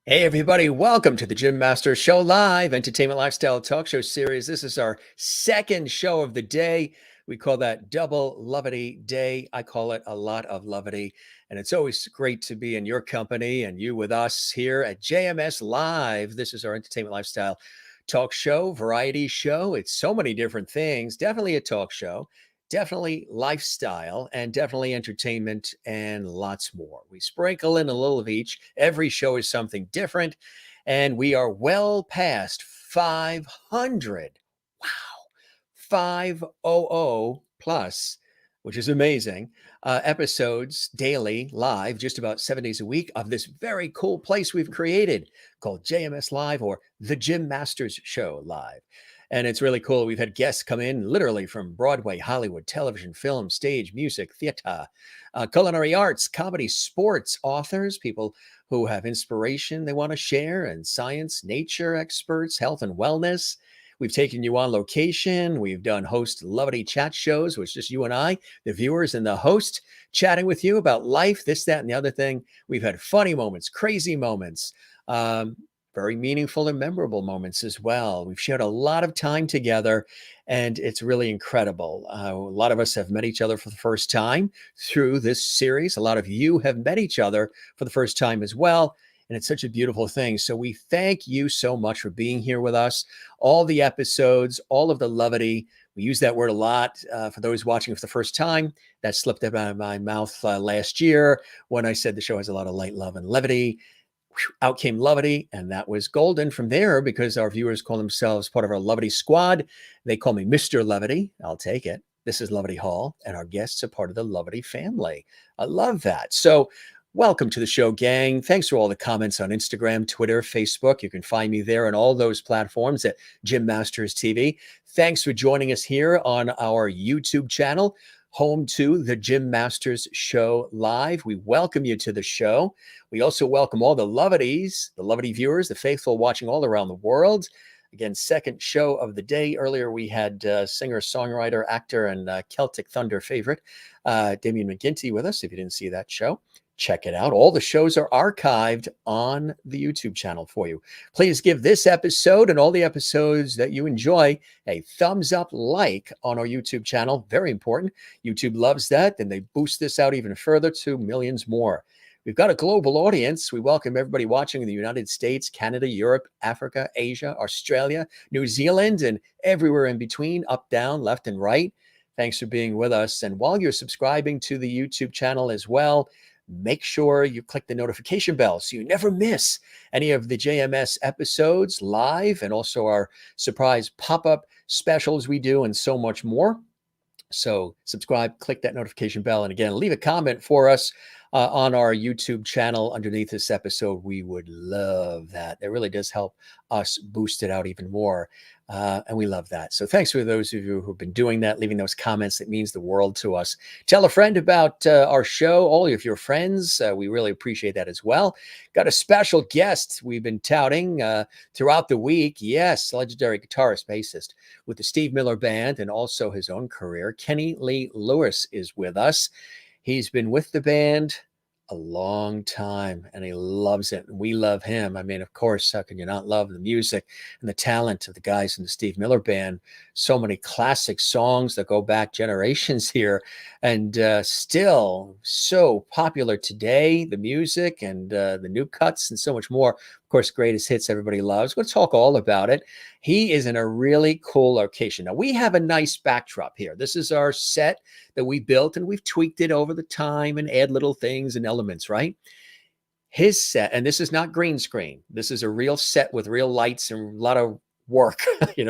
Hey, everybody, welcome to the Jim Master Show Live Entertainment Lifestyle Talk Show Series. This is our second show of the day. We call that Double Lovity Day. I call it a lot of lovity. And it's always great to be in your company and you with us here at JMS Live. This is our Entertainment Lifestyle Talk Show, variety show. It's so many different things. Definitely a talk show, definitely lifestyle, and definitely entertainment and lots more. We sprinkle in a little of each. Every show is something different, and we are well past 500. Wow, 500 plus, which is amazing. Episodes daily, live, just about 7 days a week of this very cool place we've created called JMS Live or The Jim Masters Show Live. And it's really cool. We've had guests come in literally from Broadway, Hollywood, television, film, stage, music, theater, culinary arts, comedy, sports, authors, people who have inspiration they want to share, and science, nature experts, health and wellness. We've taken you on location. We've done host lovely chat shows, which is just you and I, the viewers and the host, chatting with you about life, this, that, and the other thing. We've had funny moments, crazy moments, um, very meaningful and memorable moments as well. We've shared a lot of time together, and it's really incredible. A lot of us have met each other for the first time through this series. A lot of you have met each other for the first time as well. And it's such a beautiful thing. So we thank you so much for being here with us. All the episodes, all of the levity. We use that word a lot for those watching for the first time. That slipped out of my mouth last year when I said the show has a lot of light, love, and levity. Out came Levity, and that was golden from there because our viewers call themselves part of our Levity squad. They call me Mr. Levity. I'll take it. This is Levity Hall, and our guests are part of the Levity family. I love that. So, welcome to the show, gang. Thanks for all the comments on Instagram, Twitter, Facebook. You can find me there on all those platforms at Jim Masters TV. Thanks for joining us here on our YouTube channel, home to the Jim Masters Show Live. We welcome you to the show. We also welcome all the Lovities, the Lovity viewers, the faithful watching all around the world. Again, second show of the day. Earlier, we had singer, songwriter, actor, and Celtic Thunder favorite, Damien McGinty with us. If you didn't see that show, check it out. All the shows are archived on the YouTube channel for you. Please give this episode and all the episodes that you enjoy a thumbs up like on our YouTube channel. Very important. YouTube loves that. Then they boost this out even further to millions more. We've got a global audience. We welcome everybody watching in the United States, Canada, Europe, Africa, Asia, Australia, New Zealand, and everywhere in between, up, down, left, and right. Thanks for being with us. And while you're subscribing to the YouTube channel as well, make sure you click the notification bell so you never miss any of the JMS episodes live and also our surprise pop-up specials we do and so much more. So subscribe, click that notification bell, and again, leave a comment for us on our YouTube channel underneath this episode. We would love that. It really does help us boost it out even more. And we love that. So thanks for those of you who've been doing that, leaving those comments. It means the world to us. Tell a friend about our show, all of your friends. We really appreciate that as well. Got a special guest we've been touting throughout the week. Yes, legendary guitarist, bassist with the Steve Miller Band and also his own career. Kenny Lee Lewis is with us. He's been with the band a long time and he loves it. And we love him. I mean, of course, how can you not love the music and the talent of the guys in the Steve Miller Band? So many classic songs that go back generations here and still so popular today, the music and the new cuts and so much more. Of course, greatest hits everybody loves. We'll talk all about it. He is in a really cool location. Now, we have a nice backdrop here. This is our set that we built and we've tweaked it over the time and add little things and elements, right? His set, and this is not green screen. This is a real set with real lights and a lot of work.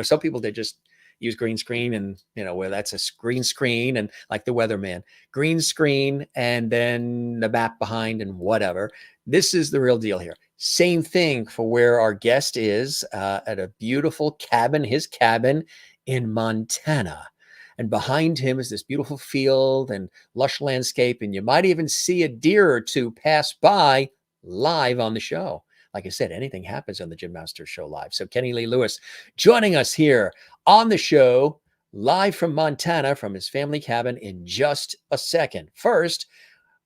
Some people, they just use green screen and, where that's a green screen and like the weatherman, green screen and then the map behind and whatever. This is the real deal here. Same thing for where our guest is at a beautiful cabin, his cabin in Montana. And behind him is this beautiful field and lush landscape. And you might even see a deer or two pass by live on the show. Like I said, anything happens on the Jim Masters Show Live. So Kenny Lee Lewis joining us here on the show, live from Montana, from his family cabin in just a second. First,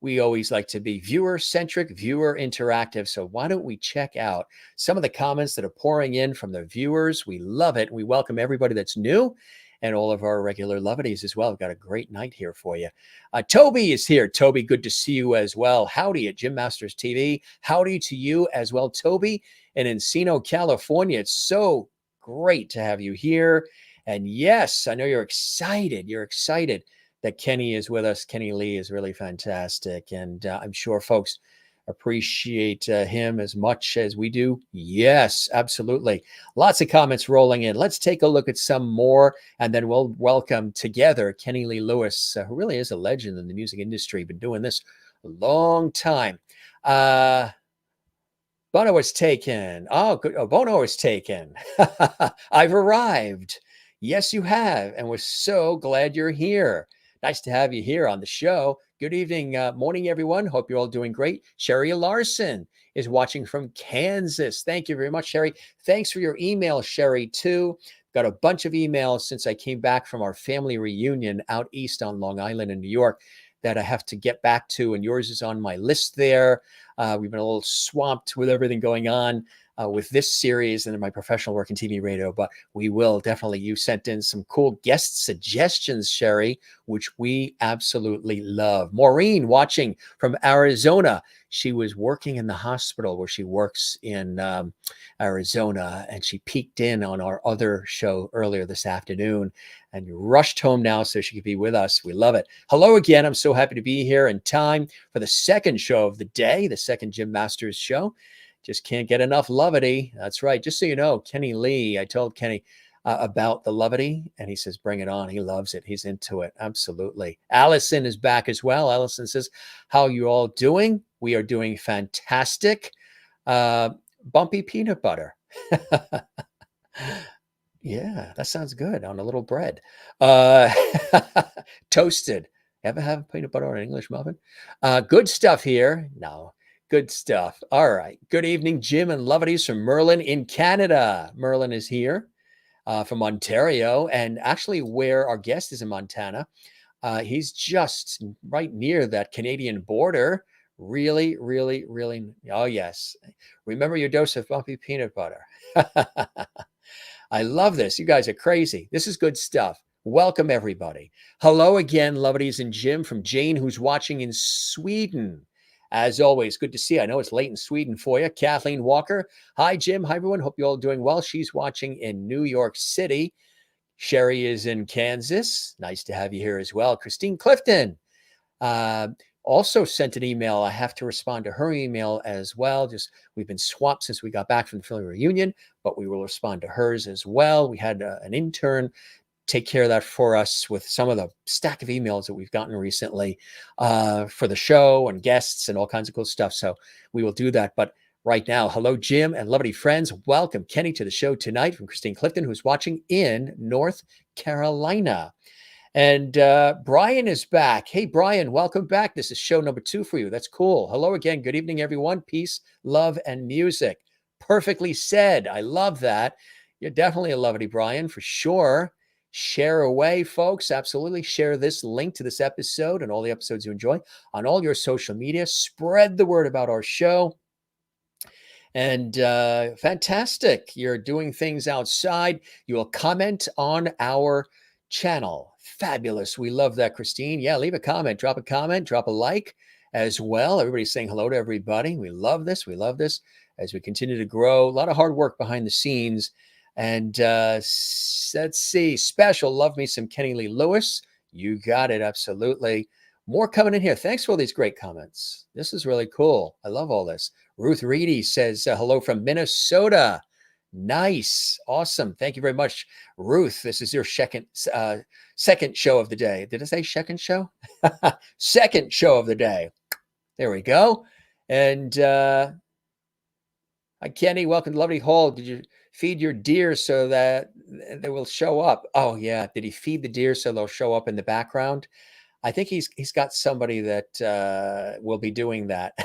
we always like to be viewer-centric, viewer-interactive. So why don't we check out some of the comments that are pouring in from the viewers? We love it. We welcome everybody that's new and all of our regular lovedies as well. We've got a great night here for you. Toby is here. Toby, good to see you as well. Howdy at Jim Masters TV. Howdy to you as well, Toby, in Encino, California. It's so great to have you here. And yes, I know you're excited. You're excited that Kenny is with us. Kenny Lee is really fantastic. And I'm sure folks appreciate him as much as we do. Yes, absolutely. Lots of comments rolling in. Let's take a look at some more, and then we'll welcome together Kenny Lee Lewis, who really is a legend in the music industry. Been doing this a long time. Bono was taken. Oh, good. Oh, Bono was taken. I've arrived. Yes, you have. And we're so glad you're here. Nice to have you here on the show. Good evening, morning, everyone. Hope you're all doing great. Sherry Larson is watching from Kansas. Thank you very much, Sherry. Thanks for your email, Sherry, too. Got a bunch of emails since I came back from our family reunion out east on Long Island in New York that I have to get back to, and yours is on my list there. We've been a little swamped with everything going on with this series and in my professional work in TV radio, but we will definitely. You sent in some cool guest suggestions, Sherry, which we absolutely love. Maureen watching from Arizona. She was working in the hospital where she works in Arizona, and she peeked in on our other show earlier this afternoon and rushed home now so she could be with us. We love it. Hello again. I'm so happy to be here in time for the second show of the day, the second Jim Masters show. Just can't get enough levity. That's right. Just so you know, Kenny Lee, I told Kenny about the levity, and he says, bring it on. He loves it. He's into it. Absolutely. Allison is back as well. Allison says, how are you all doing? We are doing fantastic. Bumpy peanut butter. Yeah, that sounds good on a little bread. Toasted. Ever have peanut butter on an English muffin? Good stuff here. No, good stuff. All right. Good evening, Jim and Lovities from Merlin in Canada. Merlin is here from Ontario, and actually where our guest is in Montana. He's just right near that Canadian border. Really, really, really. Oh, yes. Remember your dose of bumpy peanut butter. I love this. You guys are crazy. This is good stuff. Welcome, everybody. Hello again, Lovities and Jim from Jane, who's watching in Sweden. As always, good to see you. I know it's late in Sweden for you. Kathleen Walker. Hi, Jim. Hi, everyone. Hope you're all doing well. She's watching in New York City. Sherry is in Kansas. Nice to have you here as well. Christine Clifton also sent an email. I have to respond to her email as well. Just we've been swamped since we got back from the family reunion, but we will respond to hers as well. We had an intern take care of that for us with some of the stack of emails that we've gotten recently for the show and guests and all kinds of cool stuff. So we will do that. But right now, hello, Jim and lovely friends. Welcome, Kenny, to the show tonight from Christine Clifton, who's watching in North Carolina. And Brian is back. Hey, Brian, welcome back. This is show number 2 for you. That's cool. Hello again. Good evening, everyone. Peace, love, and music. Perfectly said. I love that. You're definitely a lovely Brian, for sure. Share away, folks. Absolutely. Share this link to this episode and all the episodes you enjoy on all your social media. Spread the word about our show. And fantastic. You're doing things outside. You will comment on our channel. Fabulous. We love that, Christine. Yeah, leave a comment, drop a like as well. Everybody's saying hello to everybody. We love this. We love this as we continue to grow. A lot of hard work behind the scenes. And let's see. Special. Love me some Kenny Lee Lewis. You got it. Absolutely. More coming in here. Thanks for all these great comments. This is really cool. I love all this. Ruth Reedy says hello from Minnesota. Nice. Awesome. Thank you very much, Ruth. This is your second show of the day. Did I say second show? Second show of the day. There we go. And hi, Kenny. Welcome to Lovely Hall. Did you feed your deer so that they will show up? Oh, yeah. Did he feed the deer so they'll show up in the background? I think he's got somebody that will be doing that.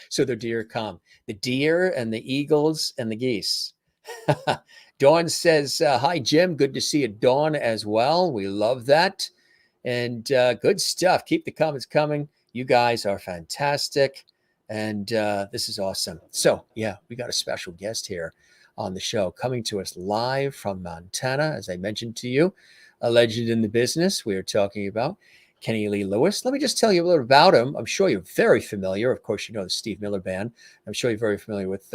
So the deer come. The deer and the eagles and the geese. Dawn says, hi, Jim. Good to see you, Dawn, as well. We love that. And good stuff. Keep the comments coming. You guys are fantastic. And this is awesome. So, yeah, we got a special guest here on the show coming to us live from Montana, as I mentioned to you, a legend in the business. We are talking about Kenny Lee Lewis. Let me just tell you a little about him. I'm sure you're very familiar. Of course, you know the Steve Miller Band. I'm sure you're very familiar with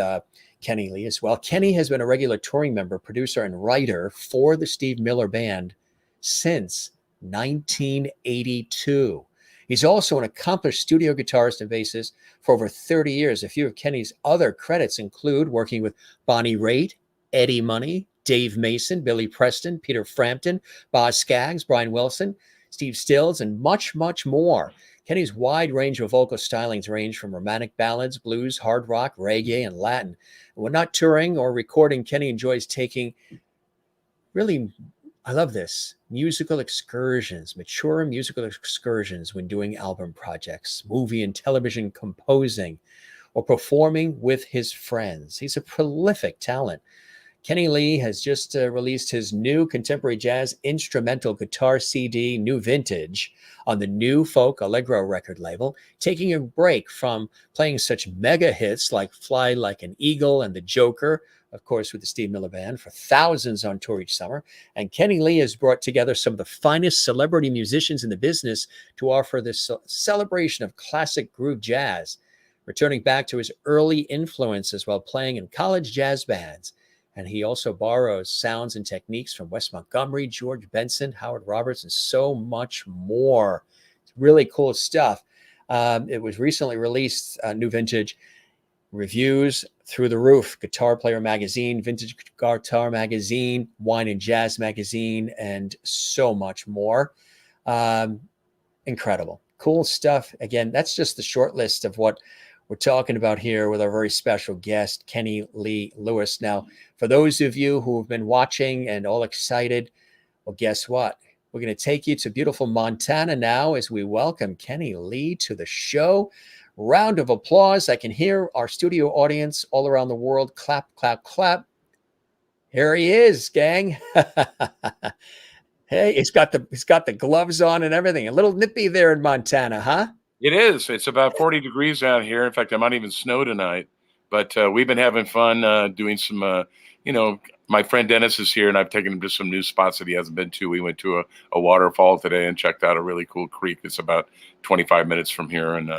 Kenny Lee as well. Kenny has been a regular touring member, producer, and writer for the Steve Miller Band since 1982. He's also an accomplished studio guitarist and bassist for over 30 years. A few of Kenny's other credits include working with Bonnie Raitt, Eddie Money, Dave Mason, Billy Preston, Peter Frampton, Boz Scaggs, Brian Wilson, Steve Stills, and much, much more. Kenny's wide range of vocal stylings range from romantic ballads, blues, hard rock, reggae, and Latin. When not touring or recording, Kenny enjoys taking really, I love this, musical excursions, mature musical excursions when doing album projects, movie and television composing, or performing with his friends. He's a prolific talent. Kenny Lee has just released his new contemporary jazz instrumental guitar CD, New Vintage, on the New Folk Allegro record label, taking a break from playing such mega hits like Fly Like an Eagle and The Joker, of course, with the Steve Miller Band, for thousands on tour each summer. And Kenny Lee has brought together some of the finest celebrity musicians in the business to offer this celebration of classic groove jazz, returning back to his early influences while playing in college jazz bands. And he also borrows sounds and techniques from Wes Montgomery, George Benson, Howard Roberts, and so much more. It's really cool stuff. It was recently released, New Vintage, reviews through the roof. Guitar Player Magazine, Vintage Guitar Magazine, Wine and Jazz Magazine, and so much more. Incredible. Cool stuff. Again, that's just the short list of what we're talking about here with our very special guest, Kenny Lee Lewis. Now, for those of you who have been watching and all excited, well, guess what? We're going to take you to beautiful Montana now as we welcome Kenny Lee to the show. Round of applause. I can hear our studio audience all around the world. Clap, clap, clap. Here he is, gang. Hey, he's got the gloves on and everything. A little nippy there in Montana, huh? It is. It's about 40 degrees out here. In fact, it might even snow tonight. But we've been having fun doing some, my friend Dennis is here, and I've taken him to some new spots that he hasn't been to. We went to a waterfall today and checked out a really cool creek. It's about 25 minutes from here. And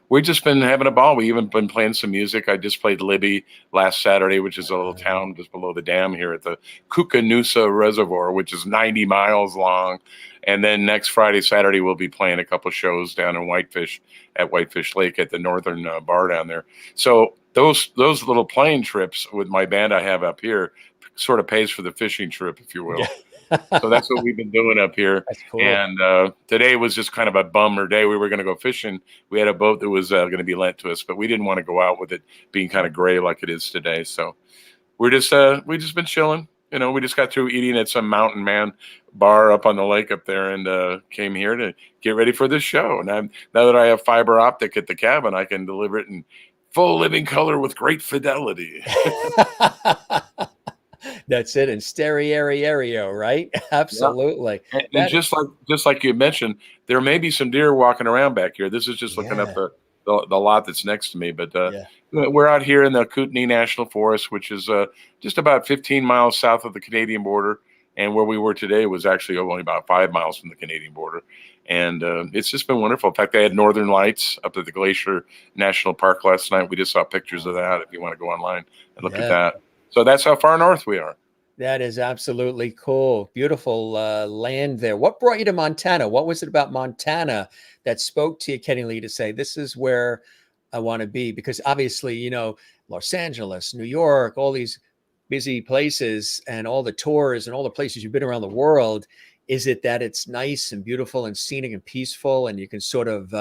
we've just been having a ball. We even been playing some music. I just played Libby last Saturday, which is a little town just below the dam here at the Kookanusa Reservoir, which is 90 miles long. And then next Friday, Saturday, we'll be playing a couple shows down in Whitefish at Whitefish Lake at the Northern Bar down there. So those little plane trips with my band I have up here sort of pays for the fishing trip, if you will. So that's what we've been doing up here. That's cool. And today was just kind of a bummer day. We were going to go fishing. We had a boat that was going to be lent to us, but we didn't want to go out with it being kind of gray like it is today. So we just been chilling. We just got through eating at some Mountain Man bar up on the lake up there and came here to get ready for this show. And now that I have fiber optic at the cabin, I can deliver it in full living color with great fidelity. That's it. And stereo, right? Absolutely. Yeah. And just like you mentioned, there may be some deer walking around back here. This is just looking up the lot that's next to me. But we're out here in the Kootenai National Forest, which is just about 15 miles south of the Canadian border. And where we were today was actually only about 5 miles from the Canadian border. And it's just been wonderful. In fact, they had northern lights up at the Glacier National Park last night. We just saw pictures of that if you want to go online and look at that. So that's how far north we are. That is absolutely cool. Beautiful land there. What brought you to Montana? What was it about Montana that spoke to you, Kenny Lee, to say, this is where I want to be? Because obviously, Los Angeles, New York, all these busy places and all the tours and all the places you've been around the world. Is it that it's nice and beautiful and scenic and peaceful and you can sort of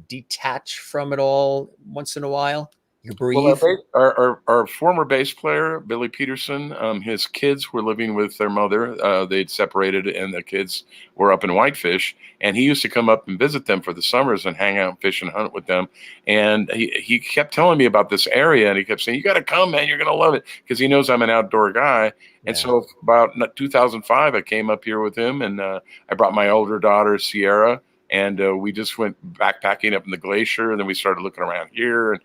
detach from it all once in a while? You Well, breathe. our former bass player, Billy Peterson, his kids were living with their mother. They'd separated, and the kids were up in Whitefish. And he used to come up and visit them for the summers and hang out, fish, and hunt with them. And he kept telling me about this area, and he kept saying, "You got to come, man. You're going to love it," because he knows I'm an outdoor guy. And Yeah. so about 2005, I came up here with him, and I brought my older daughter, Sierra. And we just went backpacking up in the glacier, and then we started looking around here.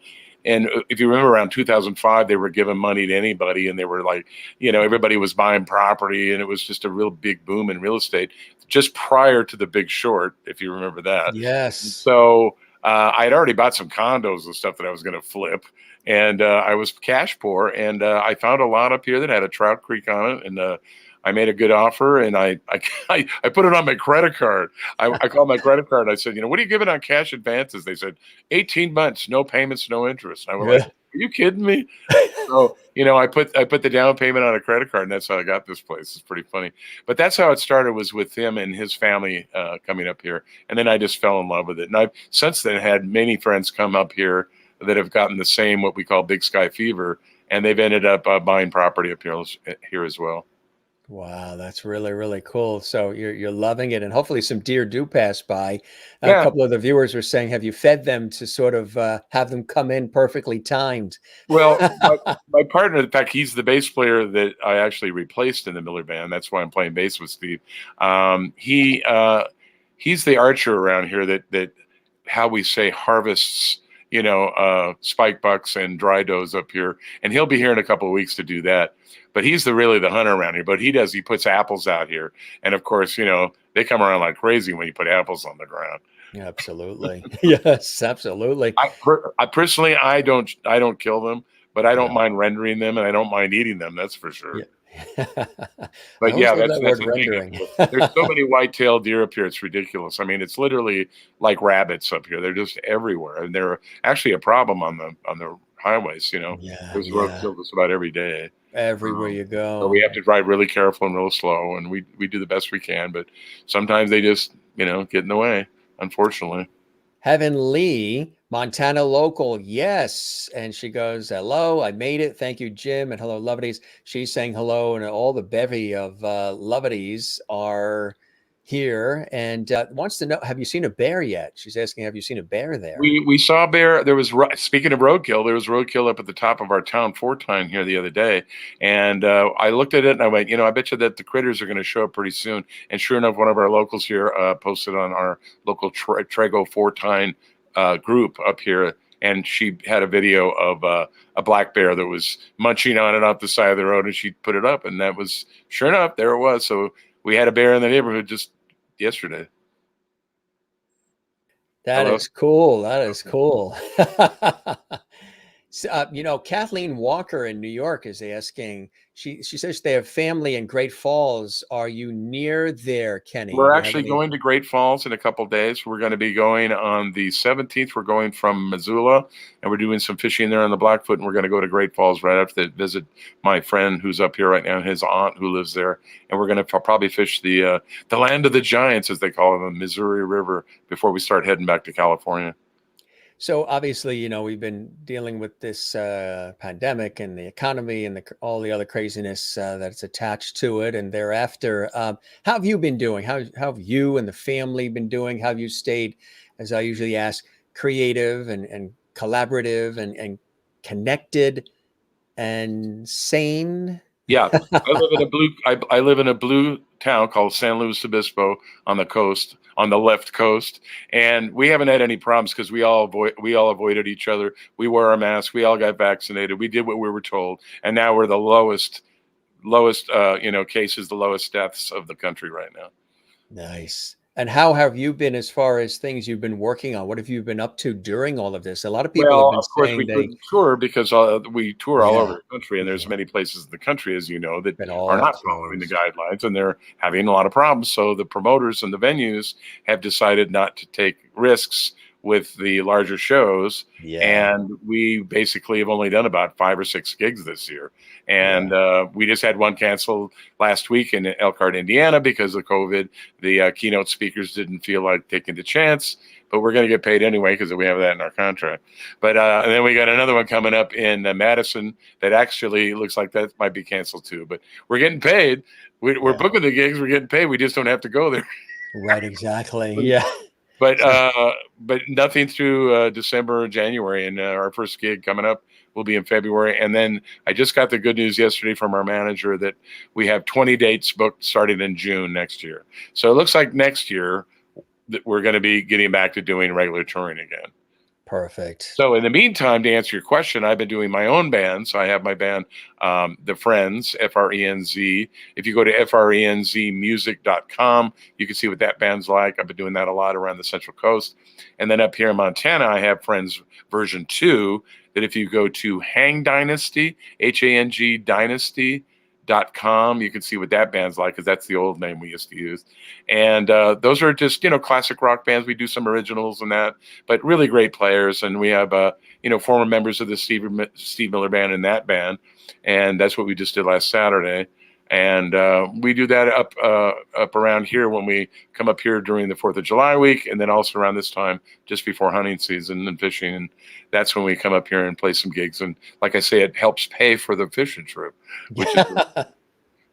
And if you remember around 2005, they were giving money to anybody, and they were like, everybody was buying property, and it was just a real big boom in real estate just prior to the Big Short, if you remember that. Yes. So I had already bought some condos and stuff that I was going to flip, and I was cash poor, and I found a lot up here that had a trout creek on it, and I made a good offer, and I I put it on my credit card. I called my credit card. And I said, what are you giving on cash advances? They said 18 months, no payments, no interest. And I was like, Yeah. are you kidding me? So I put the down payment on a credit card, and that's how I got this place. It's pretty funny, but that's how it started. Was with him and his family coming up here, and then I just fell in love with it. And I've since then had many friends come up here that have gotten the same what we call big sky fever, and they've ended up buying property up here as well. Wow, that's really, really cool. So you're loving it, and hopefully some deer do pass by. A Yeah. couple of the viewers were saying, have you fed them to sort of have them come in perfectly timed? Well, my partner, in fact, he's the bass player that I actually replaced in the Miller Band. That's why I'm playing bass with Steve. He's the archer around here that how we say harvests, spike bucks and dry does up here, and he'll be here in a couple of weeks to do that. But he's really the hunter around here. But he puts apples out here, and of course, they come around like crazy when you put apples on the ground. Absolutely. Yes, absolutely. I personally, I don't kill them, but I don't No. mind rendering them, and I don't mind eating them. That's for sure. Yeah. I But always yeah, love that's that that's word the thing up rendering. here. There's so many white-tailed deer up here. It's ridiculous. I mean, it's literally like rabbits up here. They're just everywhere, and they're actually a problem on the highways. Yeah, There's yeah. roadkill just about every day. Everywhere Um, you so we go. have to drive really careful and real slow, and we do the best we can. But sometimes they just get in the way, unfortunately. Heaven Lee, Montana local. Yes. And she goes, hello, I made it. Thank you, Jim. And hello, Lovities. She's saying hello. And all the bevy of Lovities are here and wants to know, have you seen a bear yet? She's asking, have you seen a bear there? We saw a bear. Speaking of roadkill, there was roadkill up at the top of our town Fortine here the other day, and I looked at it and I went, I bet you that the critters are going to show up pretty soon. And sure enough, one of our locals here posted on our local Trego Fortine group up here, and she had a video of a black bear that was munching on it off the side of the road, and she put it up, and that was sure enough, there it was. So we had a bear in the neighborhood just yesterday. That Hello. is cool. That is cool. Kathleen Walker in New York is asking, she says they have family in Great Falls. Are you near there, Kenny? We're Do you have actually any? going to Great Falls in a couple of days. We're going to be going on the 17th. We're going from Missoula, and we're doing some fishing there on the Blackfoot, and we're going to go to Great Falls right after that, visit my friend who's up here right now, and his aunt who lives there. And we're going to probably fish the land of the giants, as they call it, the Missouri River, before we start heading back to California. So obviously, we've been dealing with this pandemic and the economy and all the other craziness that's attached to it. And thereafter, how have you been doing? How have you and the family been doing? How have you stayed, as I usually ask, creative and collaborative and connected and sane? Yeah, I live in a blue town called San Luis Obispo on the coast, on the left coast, and we haven't had any problems because we all avoided each other. We wear our masks. We all got vaccinated. We did what we were told, and now we're the lowest cases, the lowest deaths of the country right now. Nice. And how have you been as far as things you've been working on? What have you been up to during all of this? A lot of people have Well, been of course, we saying they, couldn't tour because we tour all over yeah, the country, and there's yeah, many places in the country, as you know, that been are all not following the closed. guidelines, and they're having a lot of problems. So the promoters and the venues have decided not to take risks with the larger shows. Yeah. And we basically have only done about 5 or 6 gigs this year. And Yeah. we just had one canceled last week in Elkhart, Indiana, because of COVID. The keynote speakers didn't feel like taking the chance, but we're going to get paid anyway because we have that in our contract. But and then we got another one coming up in Madison that actually looks like that might be canceled too. But we're getting paid. We're Yeah. booking the gigs. We're getting paid. We just don't have to go there. Right. Exactly. Yeah. But So, but nothing through December or January, and our first gig coming up will be in February. And then I just got the good news yesterday from our manager that we have 20 dates booked starting in June next year. So it looks like next year that we're going to be getting back to doing regular touring again. perfect. So in the meantime, to answer your question, I've been doing my own band. So I have my band, The Friends, Frenz. If you go to frenzmusic.com, you can see what that band's like. I've been doing that a lot around the Central Coast. And then up here in Montana, I have Friends version 2, that if you go to Hang Dynasty, Hang Dynasty.com, you can see what that band's like, because that's the old name we used to use. And those are just, classic rock bands. We do some originals and that, but really great players. And we have, former members of the Steve Miller Band in that band. And that's what we just did last Saturday. And we do that up around here when we come up here during the 4th of July week, and then also around this time just before hunting season and fishing. And that's when we come up here and play some gigs. And like I say, it helps pay for the fishing trip, which is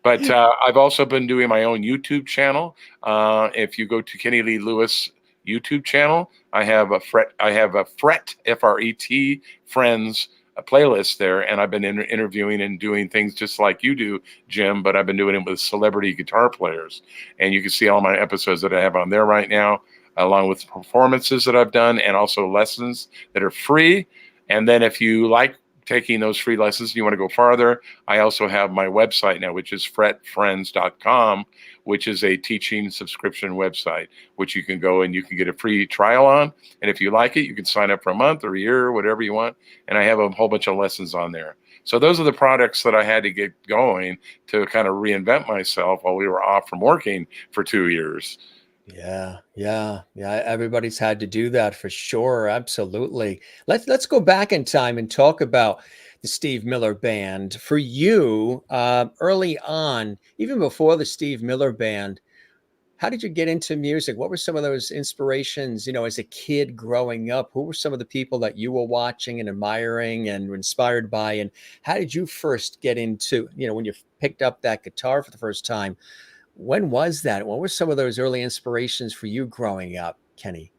but I've also been doing my own YouTube channel. If you go to Kenny Lee Lewis YouTube channel, I have a Fret F-R-E-T Friends a playlist there, and I've been interviewing and doing things just like you do, Jim, but I've been doing it with celebrity guitar players. And you can see all my episodes that I have on there right now, along with performances that I've done and also lessons that are free. And then if you like taking those free lessons and you want to go farther, I also have my website now, which is fretfriends.com, which is a teaching subscription website, which you can go and you can get a free trial on. And if you like it, you can sign up for a month or a year or whatever you want. And I have a whole bunch of lessons on there. So those are the products that I had to get going to kind of reinvent myself while we were off from working for 2 years. Yeah, yeah, yeah. Everybody's had to do that for sure. Absolutely. Let's go back in time and talk about the Steve Miller Band. For you, early on, even before the Steve Miller Band, how did you get into music? What were some of those inspirations, as a kid growing up? Who were some of the people that you were watching and admiring and were inspired by? And how did you first get into, when you picked up that guitar for the first time? When was that? What were some of those early inspirations for you growing up, Kenny?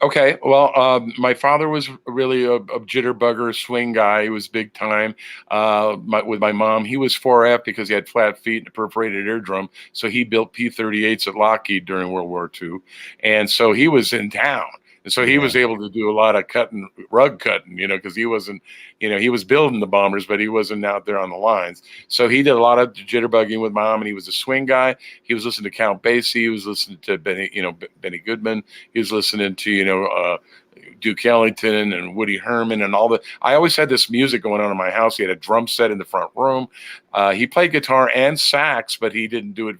Okay, well, my father was really a jitterbugger swing guy. He was big time. With my mom, he was 4F because he had flat feet and a perforated eardrum. So he built P-38s at Lockheed during World War II. And so he was in town. And so he Yeah. was able to do a lot of rug cutting, because he wasn't, he was building the bombers, but he wasn't out there on the lines. So he did a lot of jitterbugging with mom, and he was a swing guy. He was listening to Count Basie. He was listening to Benny Goodman. He was listening to, Duke Ellington and Woody Herman and all that. I always had this music going on in my house. He had a drum set in the front room. He played guitar and sax, but he didn't do it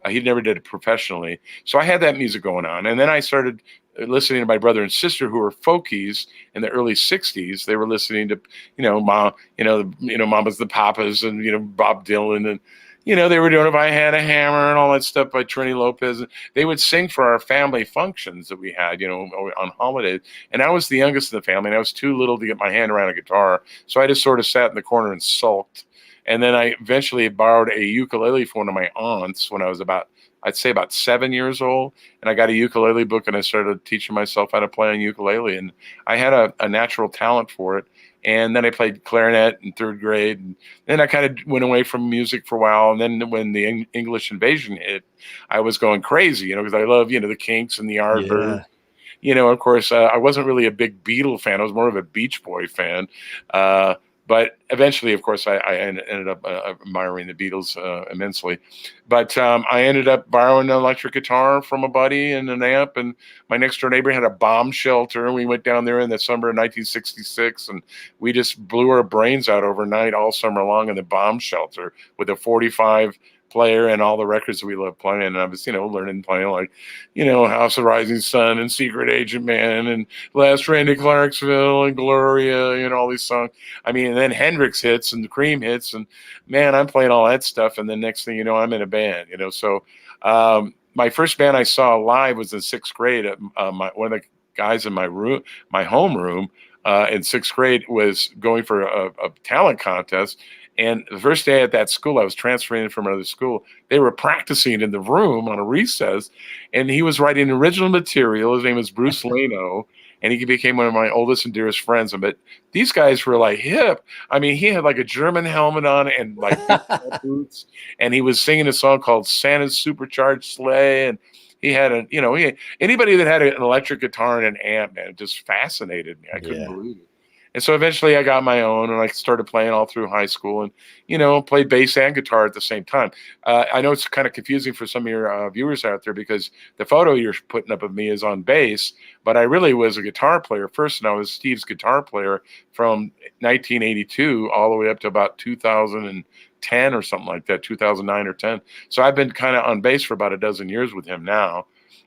he never did it professionally. So I had that music going on. And then I started listening to my brother and sister who were folkies in the early 60s. They were listening to, Mamas the Papas and, Bob Dylan. And, they were doing If I Had a Hammer and all that stuff by Trini Lopez. They would sing for our family functions that we had, on holidays. And I was the youngest in the family, and I was too little to get my hand around a guitar. So I just sort of sat in the corner and sulked. And then I eventually borrowed a ukulele from one of my aunts when I was I'd say about 7 years old. And I got a ukulele book, and I started teaching myself how to play on ukulele. And I had a natural talent for it. And then I played clarinet in 3rd grade. And then I kind of went away from music for a while. And then when the English invasion hit, I was going crazy, because I love, the Kinks and the Yardbirds. Yeah. Of course, I wasn't really a big Beatle fan. I was more of a Beach Boy fan. But eventually, of course, I ended up admiring the Beatles immensely. But I ended up borrowing an electric guitar from a buddy and an amp. And my next door neighbor had a bomb shelter. And we went down there in the summer of 1966. And we just blew our brains out overnight all summer long in the bomb shelter with a 45 player and all the records that we love playing. And I was, learning playing like, House of Rising Sun and Secret Agent Man and Last Train to Clarksville and Gloria, all these songs. I mean, and then Hendrix hits and the Cream hits, and man, I'm playing all that stuff. And then next thing you know, I'm in a band, So my first band I saw live was in sixth grade. One of the guys in my homeroom in sixth grade was going for a talent contest. And the first day at that school, I was transferring from another school. They were practicing in the room on a recess, and he was writing original material. His name was Bruce Leno, and he became one of my oldest and dearest friends. But these guys were like hip. I mean, he had like a German helmet on and like boots, and he was singing a song called Santa's Supercharged Sleigh. And he had anybody that had an electric guitar and an amp, man, it just fascinated me. I couldn't believe it. And so eventually I got my own, and I started playing all through high school and, played bass and guitar at the same time. I know it's kind of confusing for some of your viewers out there because the photo you're putting up of me is on bass, but I really was a guitar player first, and I was Steve's guitar player from 1982 all the way up to about 2010 or something like that, 2009 or 10. So I've been kind of on bass for about a dozen years with him now.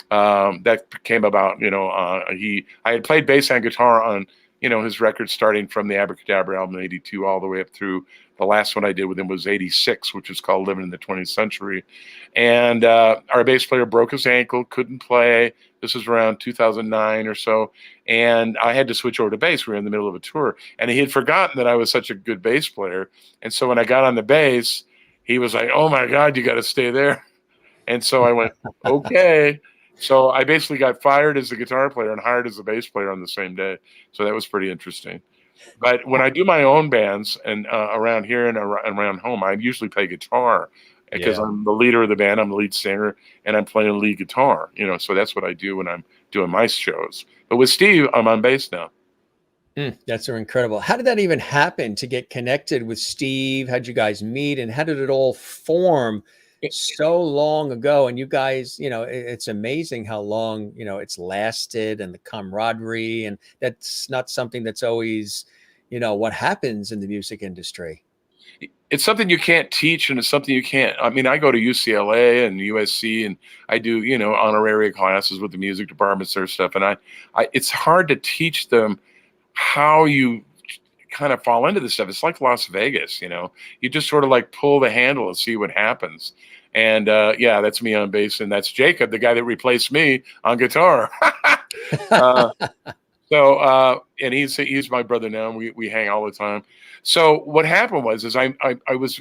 That came about, I had played bass and guitar on his records starting from the Abracadabra album in 82 all the way up through the last one I did with him was 86, which is called Living in the 20th Century. And our bass player broke his ankle, couldn't play. This was around 2009 or so. And I had to switch over to bass. We were in the middle of a tour. And he had forgotten that I was such a good bass player. And so when I got on the bass, he was like, "Oh, my God, you got to stay there." And so I went, okay. So I basically got fired as a guitar player and hired as a bass player on the same day. So that was pretty interesting. But when I do my own bands and around here and around home, I usually play guitar because I'm the leader of the band. I'm the lead singer, and I'm playing lead guitar. So that's what I do when I'm doing my shows. But with Steve, I'm on bass now. That's so incredible. How did that even happen to get connected with Steve? How'd you guys meet, and how did it all form so long ago? And you guys, it's amazing how long, it's lasted, and the camaraderie, and that's not something that's always, what happens in the music industry. It's something you can't teach, and it's something you can't. I mean, I go to UCLA and USC, and I do, honorary classes with the music departments there stuff. And it's hard to teach them how you kind of fall into this stuff. It's like Las Vegas, you just sort of like pull the handle and see what happens. And that's me on bass, and that's Jacob, the guy that replaced me on guitar. And he's my brother now, and we hang all the time. So what happened was I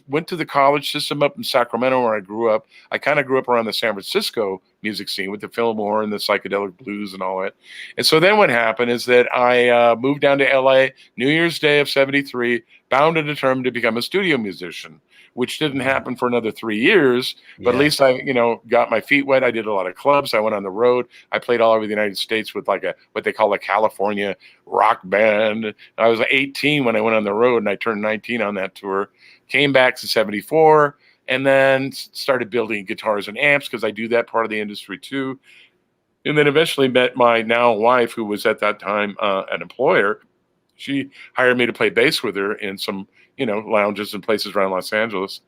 went to the college system up in Sacramento where I grew up. I kind of grew up around the San Francisco music scene with the Fillmore and the psychedelic blues and all that. And so then what happened is that I moved down to LA New Year's Day of '73, bound and determined to become a studio musician, which didn't happen for another 3 years. But at least I, got my feet wet. I did a lot of clubs. I went on the road. I played all over the United States with like what they call a California rock band. I was 18 when I went on the road, and I turned 19 on that tour. Came back to '74, and then started building guitars and amps because I do that part of the industry too. And then eventually met my now wife, who was at that time an employer. She hired me to play bass with her in some, lounges and places around Los Angeles.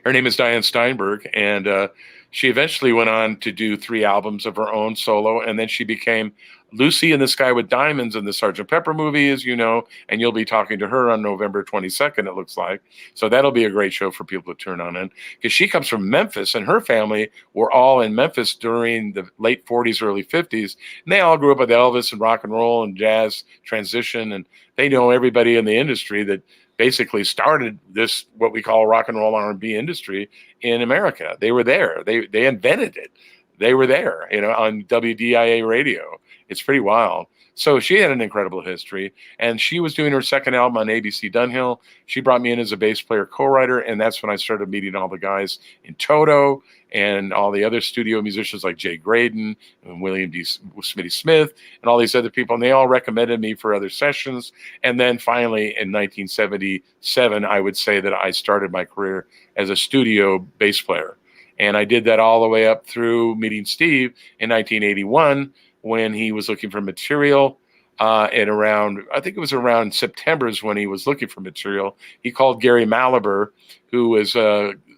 Her name is Diane Steinberg, and she eventually went on to do 3 albums of her own solo, and then she became Lucy in the Sky with Diamonds in the Sgt. Pepper movie, as you know, and you'll be talking to her on November 22nd, it looks like. So that'll be a great show for people to turn on in, because she comes from Memphis, and her family were all in Memphis during the late 40s, early 50s, and they all grew up with Elvis and rock and roll and jazz transition, and they know everybody in the industry that basically started this, what we call rock and roll R&B industry in America. They were there. They invented it. They were there, on WDIA radio. It's pretty wild. So she had an incredible history, and she was doing her second album on ABC Dunhill. She brought me in as a bass player co-writer, and that's when I started meeting all the guys in Toto and all the other studio musicians like Jay Graydon and William D. Smitty Smith and all these other people, and they all recommended me for other sessions. And then finally in 1977, I would say that I started my career as a studio bass player. And I did that all the way up through meeting Steve in 1981 when he was looking for material. And I think it was around September is when he was looking for material. He called Gary Malaber, who was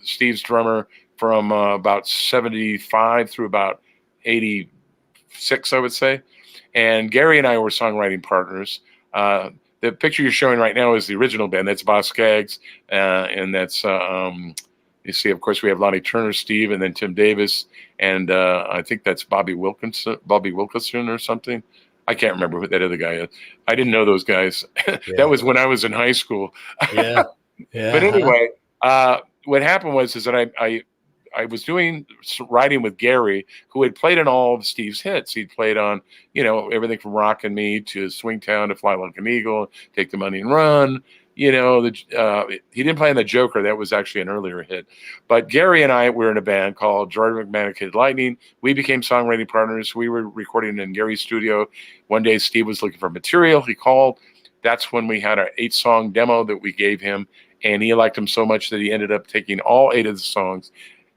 Steve's drummer from about 75 through about 86, I would say. And Gary and I were songwriting partners. The picture you're showing right now is the original band. That's Boss Skaggs, and that's you see, of course, we have Lonnie Turner, Steve, and then Tim Davis, and I think that's Bobby Wilkinson or something. I can't remember who that other guy is. I didn't know those guys. Yeah. That was when I was in high school. Yeah. Yeah. But anyway, what happened was is that I was writing with Gary, who had played on all of Steve's hits. He'd played on, everything from Rockin' Me to Swingtown to Fly Like an Eagle, Take the Money and Run. He didn't play on The Joker. That was actually an earlier hit. But Gary and I were in a band called Jordan McMahon Kid Lightning. We became songwriting partners. We were recording in Gary's studio. One day, Steve was looking for material. He called. That's when we had our 8-song demo that we gave him. And he liked them so much that he ended up taking all 8 of the songs.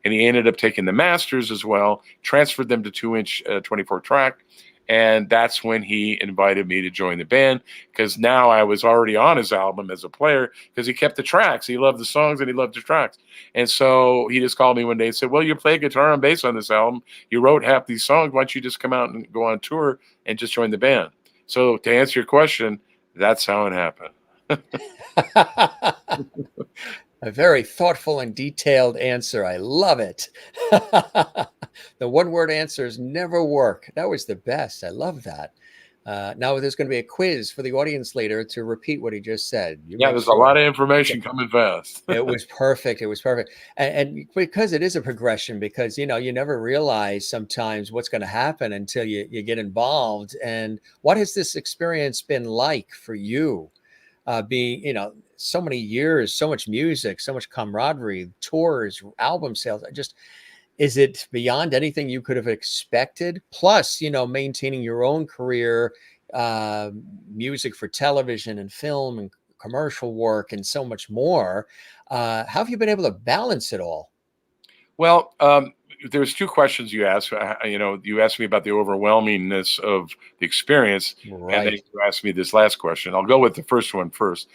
And he ended up taking the masters as well, transferred them to 2-inch 24-track. And that's when he invited me to join the band, because now I was already on his album as a player, because he kept the tracks. He loved the songs and he loved the tracks. And so he just called me one day and said, well, you play guitar and bass on this album. You wrote half these songs. Why don't you just come out and go on tour and just join the band? So to answer your question, that's how it happened. A very thoughtful and detailed answer. I love it. The one-word answers never work. That was the best. I love that. Now there's going to be a quiz for the audience later to repeat what he just said. There's a lot of information coming fast. It was perfect. It was perfect. And because it is a progression, because, you never realize sometimes what's going to happen until you get involved. And what has this experience been like for you? Being, so many years, so much music, so much camaraderie, tours, album sales. Is it beyond anything you could have expected? Plus, maintaining your own career, music for television and film and commercial work and so much more. How have you been able to balance it all? Well, there's 2 questions you asked. You asked me about the overwhelmingness of the experience, Right. And then you asked me this last question. I'll go with the first one first.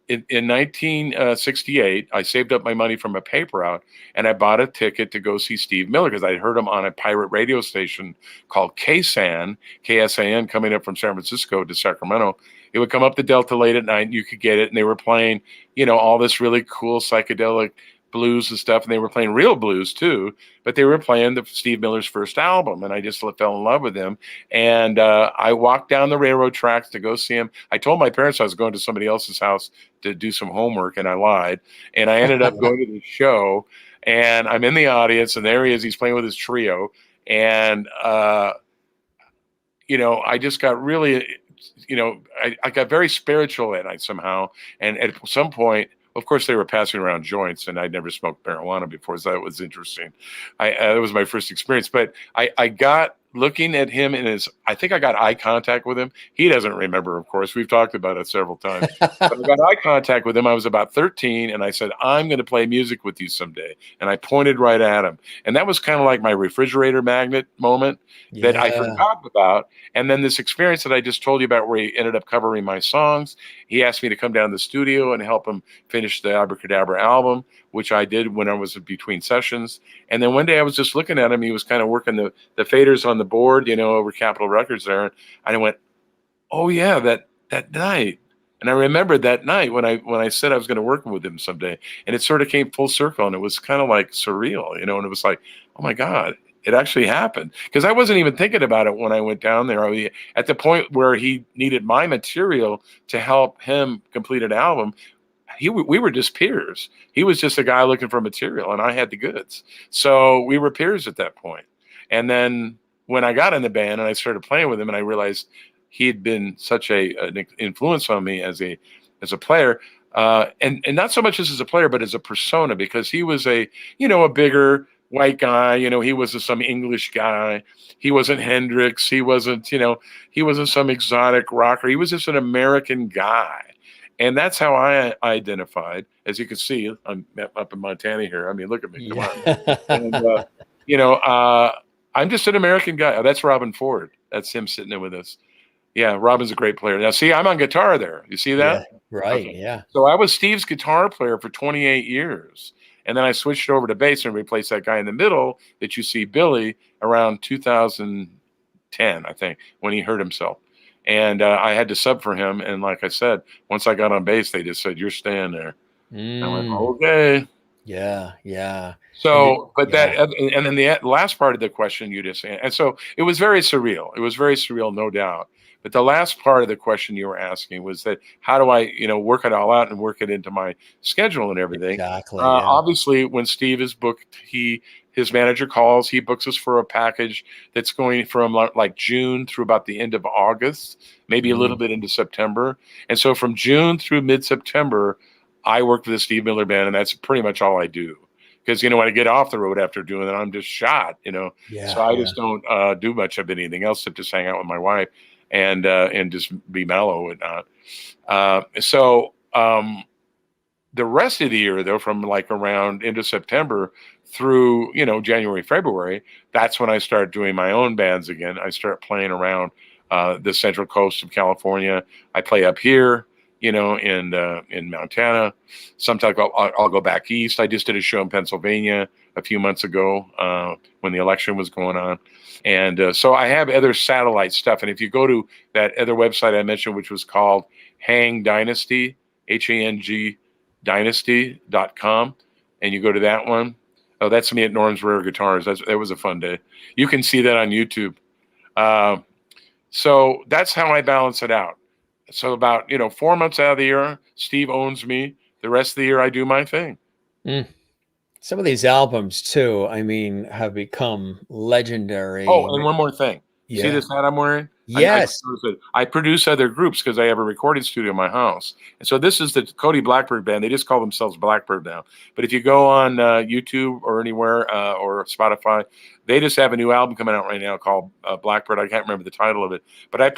In 1968, I saved up my money from a paper route, and I bought a ticket to go see Steve Miller, because I heard him on a pirate radio station called KSAN, KSAN, coming up from San Francisco to Sacramento. It would come up the Delta late at night, and you could get it, and they were playing, all this really cool psychedelic blues and stuff, and they were playing real blues too, but they were playing Steve Miller's first album, and I just fell in love with him. And I walked down the railroad tracks to go see him. I told my parents I was going to somebody else's house to do some homework, and I lied, and I ended up going to the show, and I'm in the audience, and there he is. He's playing with his trio, and I just got really, I got very spiritual that night somehow, and at some point, of course, they were passing around joints, and I'd never smoked marijuana before, so that was interesting. That was my first experience. But I got looking at him I think I got eye contact with him. He doesn't remember, of course. We've talked about it several times. But I got eye contact with him. I was about 13, and I said, I'm going to play music with you someday. And I pointed right at him. And that was kind of like my refrigerator magnet moment that I forgot about. And then this experience that I just told you about, where he ended up covering my songs. He asked me to come down to the studio and help him finish the Abracadabra album, which I did when I was between sessions. And then one day I was just looking at him. He was kind of working the faders on the board, over Capitol Records there. And I went, oh yeah, that night. And I remembered that night when I said I was going to work with him someday. And it sort of came full circle, and it was kind of like surreal, and it was like, oh my God, it actually happened. Because I wasn't even thinking about it when I went down there. At the point where he needed my material to help him complete an album, we were just peers. He was just a guy looking for material, and I had the goods. So we were peers at that point. And then when I got in the band and I started playing with him, and I realized he had been such an influence on me as a player, and not so much as a player, but as a persona, because he was a bigger white guy. He wasn't some English guy. He wasn't Hendrix. He wasn't some exotic rocker. He was just an American guy. And that's how I identified. As you can see, I'm up in Montana here. I mean, look at me. Come on. And, I'm just an American guy. Oh, that's Robin Ford. That's him sitting there with us. Yeah, Robin's a great player. Now, see, I'm on guitar there. You see Yeah. that? Right. Okay. Yeah. So I was Steve's guitar player for 28 years. And then I switched over to bass and replaced that guy in the middle that you see, Billy, around 2010, I think, when he hurt himself. And I had to sub for him. And like I said, once I got on bass, they just said, "You're staying there." I went, Mm, "Okay." yeah. Yeah. And So, but that, yeah. and then the last part of the question you just, and so it was very surreal. It was very surreal, no doubt. But the last part of the question you were asking was that how do I, work it all out and work it into my schedule and everything? Exactly. Yeah. Obviously, when Steve is booked, his manager calls. He books us for a package that's going from like June through about the end of August, maybe a little Mm, bit into September. And so from June through mid September, I work for the Steve Miller Band, and that's pretty much all I do because when I get off the road after doing that, I'm just shot. So yeah. I Yeah. just don't do much of anything else except just hang out with my wife and just be mellow and whatnot. The rest of the year, though, from like around into September through January, February, that's when I start doing my own bands again. I start playing around the central coast of California. I play up here, in Montana. Sometimes I'll go back east. I just did a show in Pennsylvania a few months ago when the election was going on. And so I have other satellite stuff. And if you go to that other website I mentioned, which was called Hang Dynasty, Hang dynasty.com, and you go to that one. Oh, that's me at Norm's Rare Guitars. That was a fun day. You can see that on YouTube. Uh, so that's how I balance it out. So about 4 months out of the year, Steve owns me. The rest of the year, I do my thing. Mm. Some of these albums too, I mean, have become Oh, legendary. and one more thing. See Yeah. this hat I'm wearing? Yes. I produce other groups because I have a recording studio in my house. And so this is the Cody Blackbird Band. They just call themselves Blackbird now. But if you go on YouTube or anywhere or Spotify, they just have a new album coming out right now called Blackbird. I can't remember the title of it. But I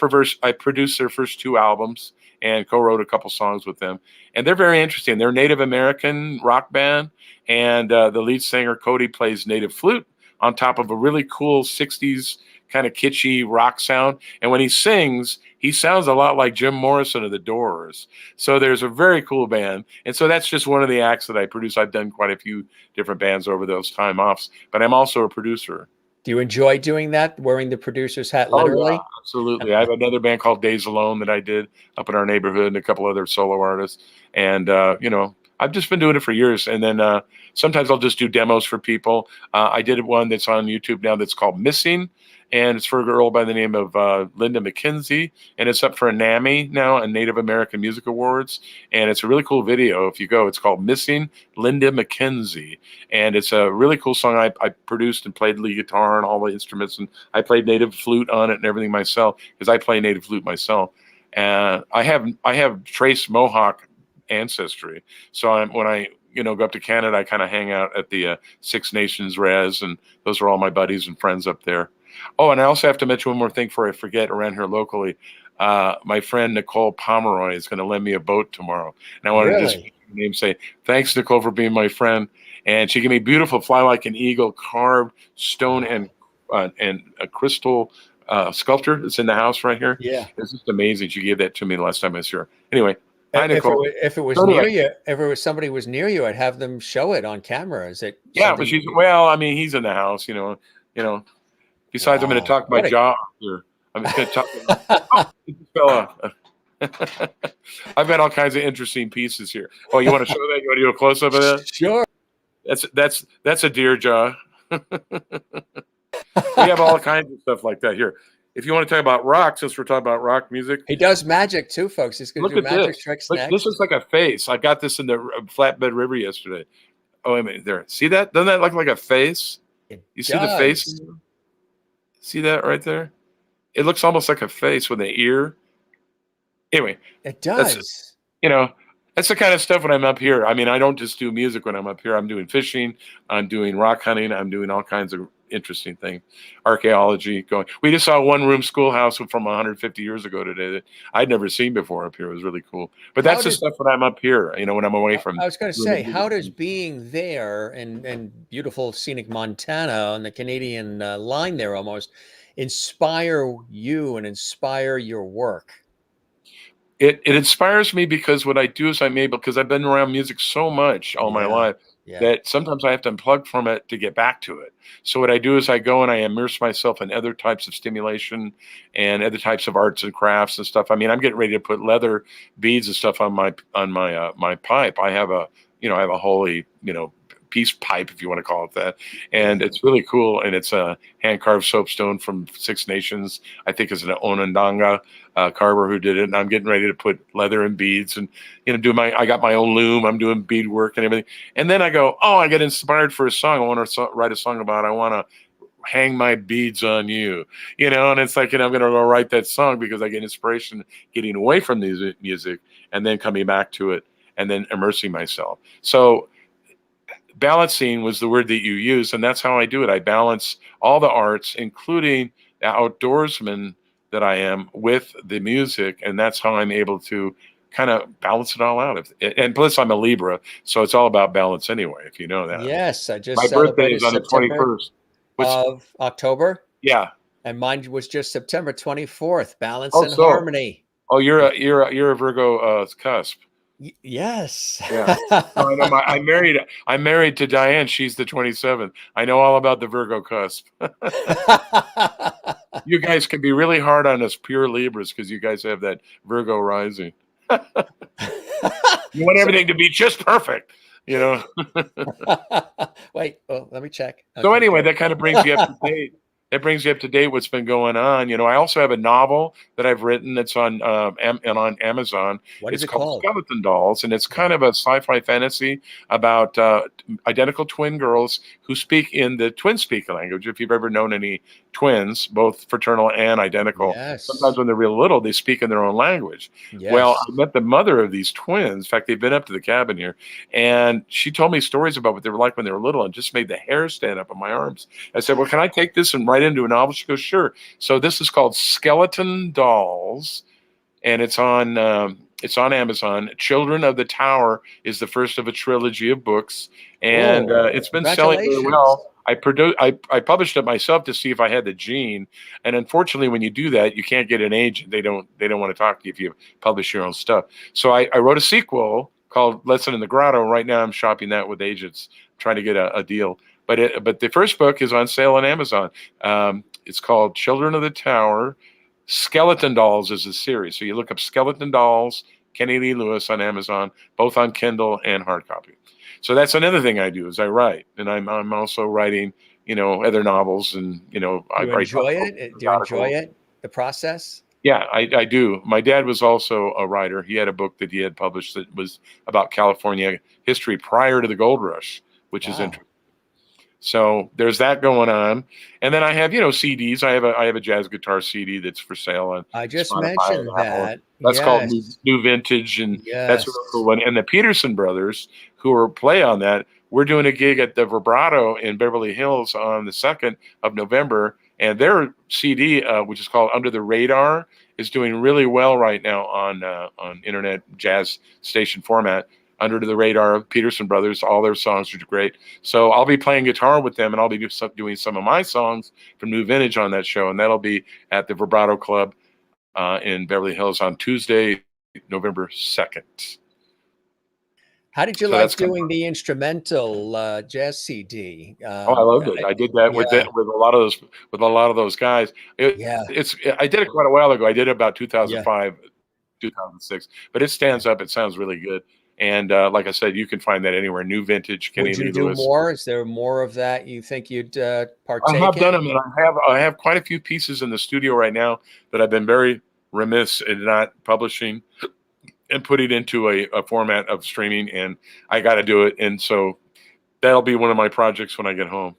produced their first two albums and co-wrote a couple songs with them. And they're very interesting. They're Native American rock band. And the lead singer, Cody, plays native flute on top of a really cool 60s kind of kitschy rock sound. And when he sings, he sounds a lot like Jim Morrison of the Doors. So there's a very cool band. And so that's just one of the acts that I produce. I've done quite a few different bands over those time offs, but I'm also a producer. Do you enjoy doing that, wearing the producer's hat Oh yeah, literally? absolutely. I have another band called Days Alone that I did up in our neighborhood and a couple other solo artists. And I've just been doing it for years. And then sometimes I'll just do demos for people. I did one that's on YouTube now that's called Missing. And it's for a girl by the name of Linda McKenzie. And it's up for a NAMI now, a Native American Music Awards. And it's a really cool video. If you go, it's called Missing Linda McKenzie. And it's a really cool song. I produced and played lead guitar and all the instruments. And I played native flute on it and everything myself because I play native flute myself. And I have trace Mohawk ancestry. So when I go up to Canada, I kind of hang out at the Six Nations Res, and those are all my buddies and friends up there. Oh, and I also have to mention one more thing before I forget around here locally. My friend Nicole Pomeroy is going to lend me a boat tomorrow. And I wanted to just Really? name say, thanks, Nicole, for being my friend. And she gave me beautiful Fly Like an Eagle carved stone and a crystal sculpture that's in the house right here. Yeah. It's just amazing. She gave that to me the last time I was here. Anyway, hi, If it Nicole. was, if it was So near anyway, you, if it was somebody was near you, I'd have them show it on camera. Is it yeah, but something? she's, well, I mean, he's in the house, you know, besides, I'm going to Wow. talk my What a jaw here. I'm just going to talk. Oh, it just fell off. I've got all kinds of interesting pieces here. Oh, you want to show that? You want to do a close up of that? sure. That's a deer jaw. We have all kinds of stuff like that here. If you want to talk about rock, since we're talking about rock music, He does magic too, folks. He's going to look do at magic this. tricks Look, this next. is like a face. I got this in the Flatbed River yesterday. Oh, wait a minute. There. See that? Doesn't that look like a face? It You see the face? does. See that right there? It looks almost like a face with an ear. Anyway, It that's does. you know, that's the kind of stuff when I'm up here. I mean, I don't just do music when I'm up here. I'm doing fishing, I'm doing rock hunting, I'm doing all kinds of interesting things, archaeology going. We just saw a one-room schoolhouse from 150 years ago today that I'd never seen before up here. It was really cool. But How that's the does stuff when I'm up here, when I'm away from I was going to doing the say, how music does thing. being there in beautiful scenic Montana on the Canadian line there almost, inspire you and inspire your work? It inspires me because what I do is I'm able, because I've been around music so much all my Yeah. life Yeah. that sometimes I have to unplug from it to get back to it. So what I do is I go and I immerse myself in other types of stimulation and other types of arts and crafts and stuff. I mean, I'm getting ready to put leather beads and stuff on my pipe. I have a holy, peace pipe, if you want to call it that. And Yeah. it's really cool. And it's a hand carved soapstone from Six Nations. I think it's an Onondaga carver who did it. And I'm getting ready to put leather and beads and, I got my own loom. I'm doing beadwork and everything. And then I go, oh, I get inspired for a song. I want to write a song about, I want to hang my beads on you, and it's like, I'm going to go write that song because I get inspiration getting away from music and then coming back to it and then immersing myself. So balancing was the word that you used, and that's how I do it. I balance all the arts, including the outdoorsman that I am, with the music, and that's how I'm able to kind of balance it all out. And plus, I'm a Libra, so it's all about balance anyway, if you know that. Yes, I My just birthday celebrated is on the September 21st. Which, of October, yeah. and mine was just September 24th. Balance Oh, and so, harmony. oh, you're a Virgo cusp. Yes. Yeah. No, I know. I'm married to Diane. She's the 27th. I know all about the Virgo cusp. You guys can be really hard on us pure Libras because you guys have that Virgo rising. You want So, everything to be just perfect, wait, oh, let me check. So Okay, anyway, good. that kind of brings you up to date. That brings you up to date what's been going on. I also have a novel that I've written that's on on Amazon. What is It's it called called? Skeleton Dolls, and it's Yeah. kind of a sci-fi fantasy about identical twin girls who speak in the twin speak language. If you've ever known any twins, both fraternal and identical, sometimes Yes. when they're real little, they speak in their own language. Well, Yes. I met the mother of these twins. In fact, they've been up to the cabin here, and she told me stories about what they were like when they were little, and just made the hair stand up on my arms. I said, well, can I take this and write into a novel? She goes, sure. So this is called Skeleton Dolls, and it's on Amazon. Children of the Tower is the first of a trilogy of books, and Oh, it's been selling very congratulations. well. I published it myself to see if I had the gene, and unfortunately, when you do that, you can't get an agent. They don't want to talk to you if you publish your own stuff. So I wrote a sequel called Lesson in the Grotto. Right now, I'm shopping that with agents, trying to get a deal. But the first book is on sale on Amazon. It's called Children of the Tower. Skeleton Dolls is a series. So you look up Skeleton Dolls, Kenny Lee Lewis on Amazon, both on Kindle and hard copy. So that's another thing I do is I write, and I'm also writing, other novels, and I You write enjoy it? Do you enjoy articles. it, the process? Yeah, I do. My dad was also a writer. He had a book that he had published that was about California history prior to the gold rush, which is Wow. interesting. So there's that going on, and then I have CDs. I have a jazz guitar CD that's for sale on I just Spotify and mentioned Apple. that. That's called New, Yes. New Vintage, and that's a really cool Yes. one. And the Peterson brothers, who are play on that, we're doing a gig at the Vibrato in Beverly Hills on the 2nd of November, and their CD, which is called Under the Radar, is doing really well right now on internet jazz station format. Under the Radar of Peterson Brothers. All their songs are great. So I'll be playing guitar with them, and I'll be doing some of my songs from New Vintage on that show, and that'll be at the Vibrato Club in Beverly Hills on Tuesday, November 2nd. How did you So like that's kind of, doing the instrumental jazz CD? oh, I loved it. I did that with Yeah. a lot of those guys. Yeah. I did it quite a while ago. I did it about Yeah. 2005, 2006, but it stands up. It sounds really good. And like I said, you can find that anywhere. New Vintage, Kenny Would you Lee do Lewis. more? Is there more of that you think you'd I partake have done in? them, and I have quite a few pieces in the studio right now that I've been very remiss in not publishing and putting into a format of streaming, and I got to do it. And so that'll be one of my projects when I get home.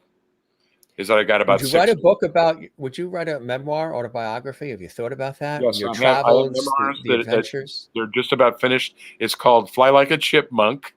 Is that I got Would about you write six. a book about, would you write a memoir, autobiography? Have you thought about that? Yes, Your I have travels, memoirs the that adventures? they're just about finished. It's called Fly Like a Chipmunk.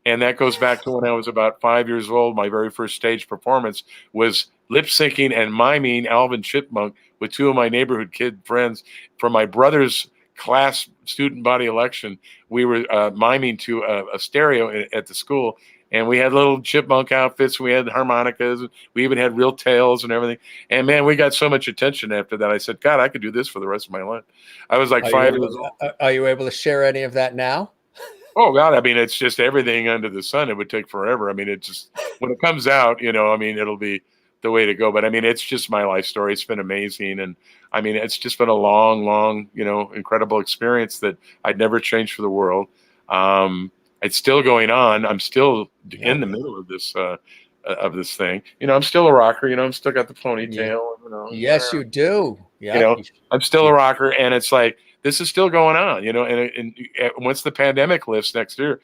And that goes back to when I was about 5 years old. My very first stage performance was lip syncing and miming Alvin Chipmunk with two of my neighborhood kid friends from my brother's class student body election. We were miming to a stereo at the school, And we had little chipmunk outfits. We had harmonicas. We even had real tails and everything. And man, we got so much attention after that. I said, God, I could do this for the rest of my life. I was like Are you 5 years able old. are you able to share any of that now? Oh God, I mean, it's just everything under the sun. It would take forever. I mean, it just when it comes out, I mean, it'll be the way to go. But I mean, it's just my life story. It's been amazing, and I mean, it's just been a long, long, incredible experience that I'd never change for the world. It's still going on. I'm still in Yep. the middle of this thing. I'm still a rocker. I'm still got the Ye ponytail. yes, you do. You Yep. know, I'm still a rocker, and it's like this is still going on. And once the pandemic lifts next year,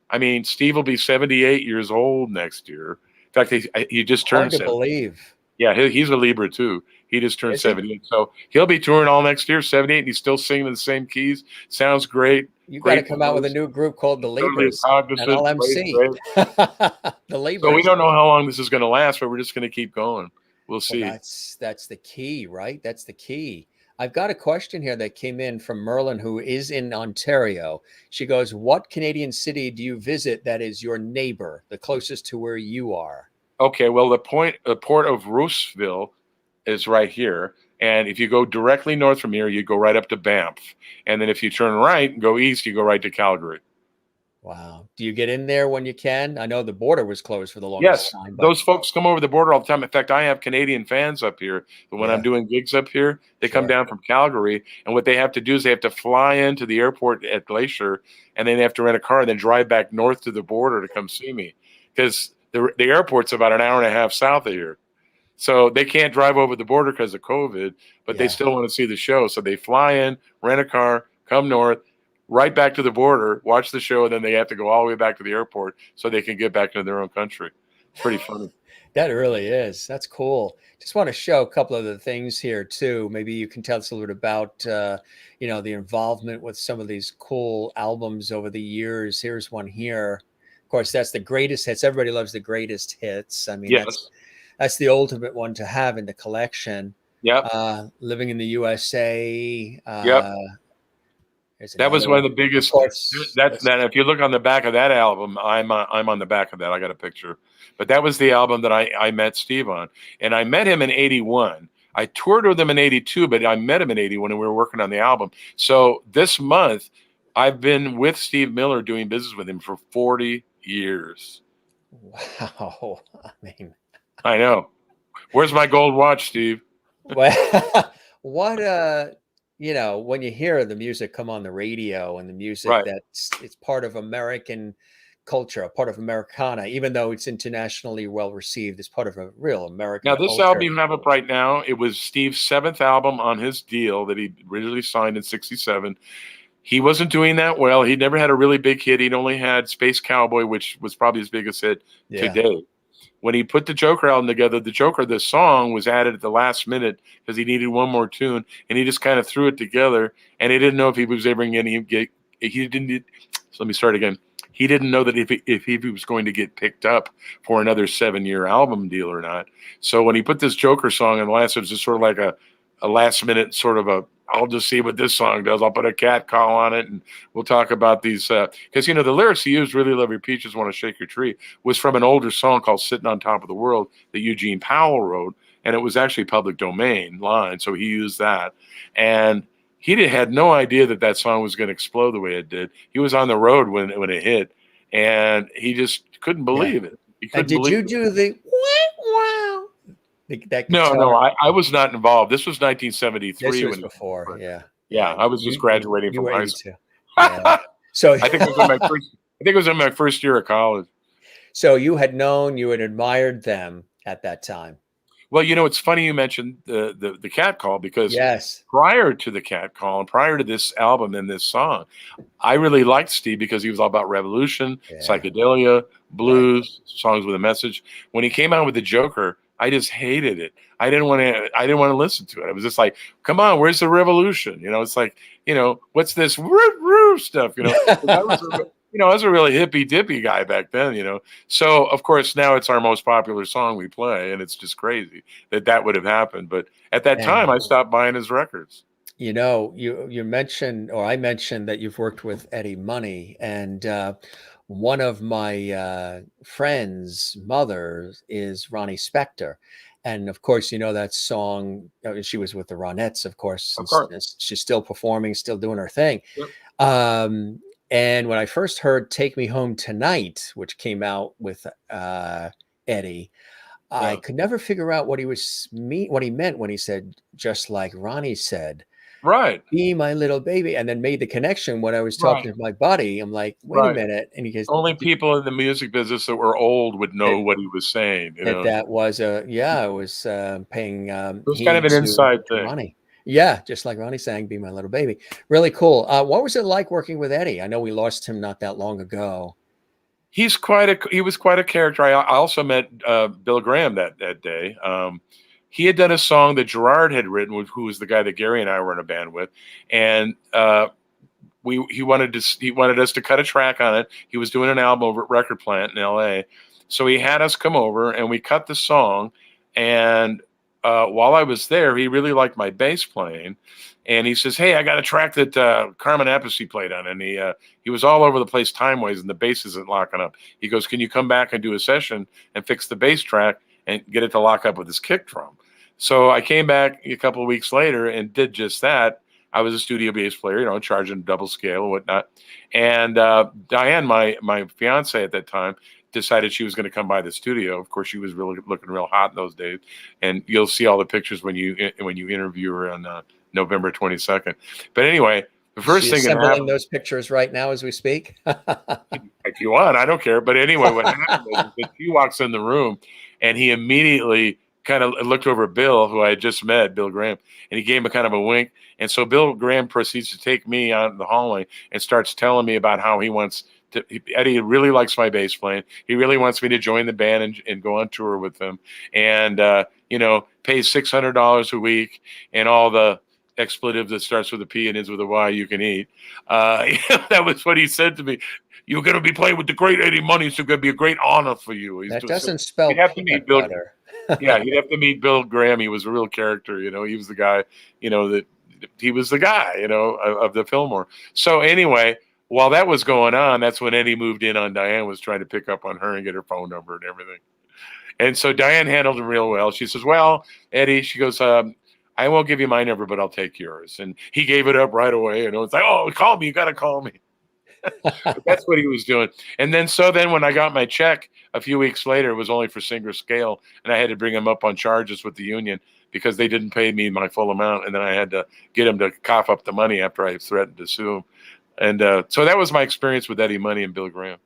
I mean, Steve will be 78 years old next year. In fact, he just Hard turned to 70. believe. Yeah, he's a Libra too. He just turned Is he? 78, so he'll be touring all next year. 78, and he's still singing in the same keys. Sounds great. You gotta Great come out with a voice. new group called the Totally Libras, and I'll cognizant. Great, MC. great. The So we Libras. don't know how long this is going to last, but we're just going to keep going. We'll Well, see. that's the key, right? That's the key. I've got a question here that came in from Merlin, who is in Ontario. She goes, "What Canadian city do you visit that is your neighbor, the closest to where you are?" Okay, well, the port of Roosevelt is right here. And if you go directly north from here, you go right up to Banff. And then if you turn right and go east, you go right to Calgary. Wow. Do you get in there when you can? I know the border was closed for the longest Yes, time, but those folks come over the border all the time. In fact, I have Canadian fans up here. But when I'm yeah, doing gigs up here, they come sure. down from Calgary. And what they have to do is they have to fly into the airport at Glacier, and then they have to rent a car and then drive back north to the border to come see me. Because the airport's about an hour and a half south of here. So they can't drive over the border because of COVID, but they Yeah. still want to see the show. So they fly in, rent a car, come north, right back to the border, watch the show, and then they have to go all the way back to the airport so they can get back to their own country. It's pretty funny. That really is. That's cool. Just want to show a couple of the things here too. Maybe you can tell us a little bit about, the involvement with some of these cool albums over the years. Here's one here. Of course, that's the greatest hits. Everybody loves the greatest hits. I mean, Yes. that's the ultimate one to have in the collection. Yep. Living in the USA. Yep. There's That was another one of one. the Of biggest. course, That if you look on the back of that album, I'm on the back of that. I got a picture, but that was the album that I met Steve on, and I met him in '81. I toured with him in '82, but I met him in '81, and we were working on the album. So this month, I've been with Steve Miller doing business with him for 40 years. wow. I mean, I know. Where's my gold watch, Steve? well, what when you hear the music come on the radio and the music Right. it's part of American culture, a part of Americana, even though it's internationally well received, it's part of a real Now, American this album culture. you have up right now, it was Steve's 7th album on his deal that he originally signed in '67. He wasn't doing that well. He never had a really big hit. He'd only had Space Cowboy, which was probably his biggest hit to Yeah. date. When he put the Joker album together, the song was added at the last minute because he needed one more tune, and he just kind of threw it together. And he didn't know if he was ever going to get. He didn't. So let me start again. He didn't know that if he was going to get picked up for another 7-year album deal or not. So when he put this Joker song in the last, it was just sort of like a last minute sort of I'll just see what this song does. I'll put a cat call on it, and we'll talk about these because the lyrics he used, "Really Love Your Peaches, Want to Shake Your Tree," was from an older song called "Sitting on Top of the World" that Eugene Powell wrote, and it was actually public domain line, so he used that. And had no idea that song was going to explode the way it did. He was on the road when it hit, and he just couldn't Yeah. believe it. He And couldn't did you believe it. do the wow, that No, guitar? I was not involved. This was This 1973 was when before. Yeah. yeah, I was just graduating You from were high school. 82. Yeah. So I think it was in my first. I think it was in my first year of college. so you had admired them at that time. Well, it's funny you mentioned the cat call because Yes. prior to the cat call and prior to this album and this song, I really liked Steve because he was all about revolution, Yeah. psychedelia, blues, songs with a message. When he came out with the Joker, I just hated it. I didn't want to listen to it. I was just like, come on, where's the revolution? It's like, what's this woo stuff? I was a really hippy dippy guy back then. So of course now it's our most popular song we play, and it's just crazy that would have happened. But at that time, Man. I stopped buying his records. You mentioned, or I mentioned, that you've worked with Eddie Money, and one of my friends' mothers is Ronnie Spector, and of course, that song. She was with the Ronettes, of course, Of course. and she's still performing, still doing her thing. Yep. Um, and when I first heard "Take Me Home Tonight," which came out with Eddie, I Yeah. could never figure out what he meant when he said, "Just like Ronnie said." Right. Be my little baby, and then made the connection when I was Right. talking to my buddy. I'm like, wait a Right. minute. And he goes, Only people in the music business that were old would know that what he was saying, you that, know. that was yeah, I was paying It was kind of heed an to inside thing. Ronnie. Yeah, just like Ronnie sang, Be My Little Baby. Really cool. What was it like working with Eddie? I know we lost him not that long ago. He was quite a character. I also met Bill Graham that day. He had done a song that Gerard had written, who was the guy that Gary and I were in a band with, and he wanted us to cut a track on it. He was doing an album over at Record Plant in L.A., so he had us come over and we cut the song. And while I was there, he really liked my bass playing, and he says, "Hey, I got a track that Carmen Apathy played on," and he was all over the place time wise, and the bass isn't locking up. He goes, "Can you come back and do a session and fix the bass track and get it to lock up with his kick drum?" So I came back a couple of weeks later and did just that. I was a studio bass player, charging double scale and whatnot. And Diane, my fiance at that time, decided she was going to come by the studio. Of course, she was really looking real hot in those days, and you'll see all the pictures when you interview her on November 22nd. But anyway, the Is she first thing that assembling happened, those pictures right now as we speak? if you want, I don't care. But anyway, what happened was that he walks in the room, and he immediately kind of looked over at Bill, who I had just met, Bill Graham, and he gave him a kind of a wink. And so Bill Graham proceeds to take me out in the hallway and starts telling me about how he wants to. Eddie really likes my bass playing. He really wants me to join the band and go on tour with them, and pays $600 a week and all the expletive that starts with a P and ends with a Y you can eat. That was what he said to me. "You're going to be playing with the great Eddie Money. It's going to be a great honor for you." That So doesn't spell you'd have to peanut meet Bill. butter. Yeah, you'd have to meet Bill Graham. He was a real character. He was the guy. That he was the guy. Of the Fillmore. So anyway, while that was going on, that's when Eddie moved in on Diane, was trying to pick up on her and get her phone number and everything. And so Diane handled him real well. She says, "Well, Eddie," she goes, "I won't give you my number, but I'll take yours." And he gave it up right away. It's like, "Oh, call me. You got to call me." But that's what he was doing. And then when I got my check a few weeks later, it was only for Singer Scale, and I had to bring him up on charges with the union because they didn't pay me my full amount, and then I had to get him to cough up the money after I threatened to sue him. And so that was my experience with Eddie Money and Bill Graham.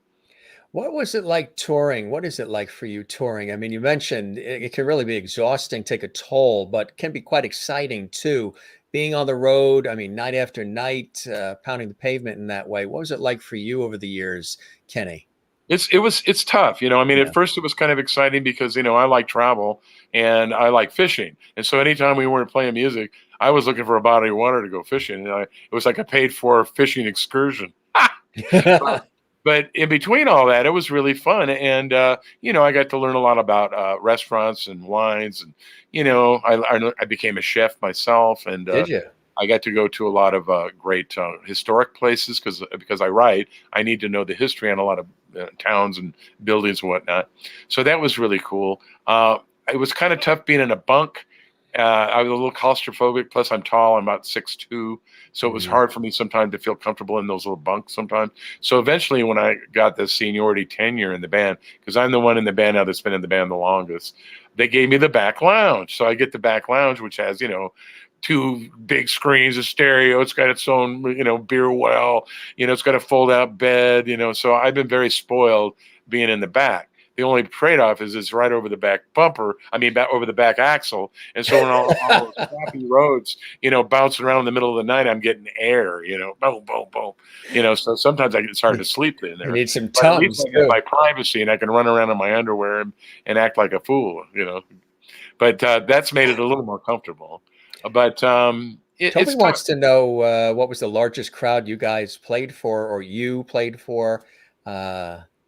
What was it like touring? What is it like for you touring? I mean, you mentioned it can really be exhausting, take a toll, but can be quite exciting too. Being on the road, I mean, night after night, pounding the pavement in that way. What was it like for you over the years, Kenny? It's tough. I mean, Yeah. at first it was kind of exciting because, I like travel and I like fishing. And so anytime we weren't playing music, I was looking for a body of water to go fishing. And it was like a paid for fishing excursion. But in between all that, it was really fun. And, I got to learn a lot about restaurants and wines. And, I became a chef myself. And Did you? I got to go to a lot of great historic places because I write. I need to know the history on a lot of towns and buildings and whatnot. So that was really cool. It was kind of tough being in a bunk. I was a little claustrophobic. Plus, I'm tall. I'm about 6'2", so it was Mhm. hard for me sometimes to feel comfortable in those little bunks. Sometimes. So eventually, when I got the seniority tenure in the band, because I'm the one in the band now that's been in the band the longest, they gave me the back lounge. So I get the back lounge, which has two big screens, a stereo. It's got its own beer well. It's got a fold out bed. So I've been very spoiled being in the back. The only trade-off is it's right over the back bumper. I mean, over the back axle. And so on all those crappy roads, bouncing around in the middle of the night, I'm getting air. Boom, boom, boom. So sometimes it's hard to sleep in You there. need some But at least tums I get too. my privacy, and I can run around in my underwear and act like a fool. But that's made it a little more comfortable. But Toby it's tough. wants to know what was the largest crowd you guys played for, or you played for?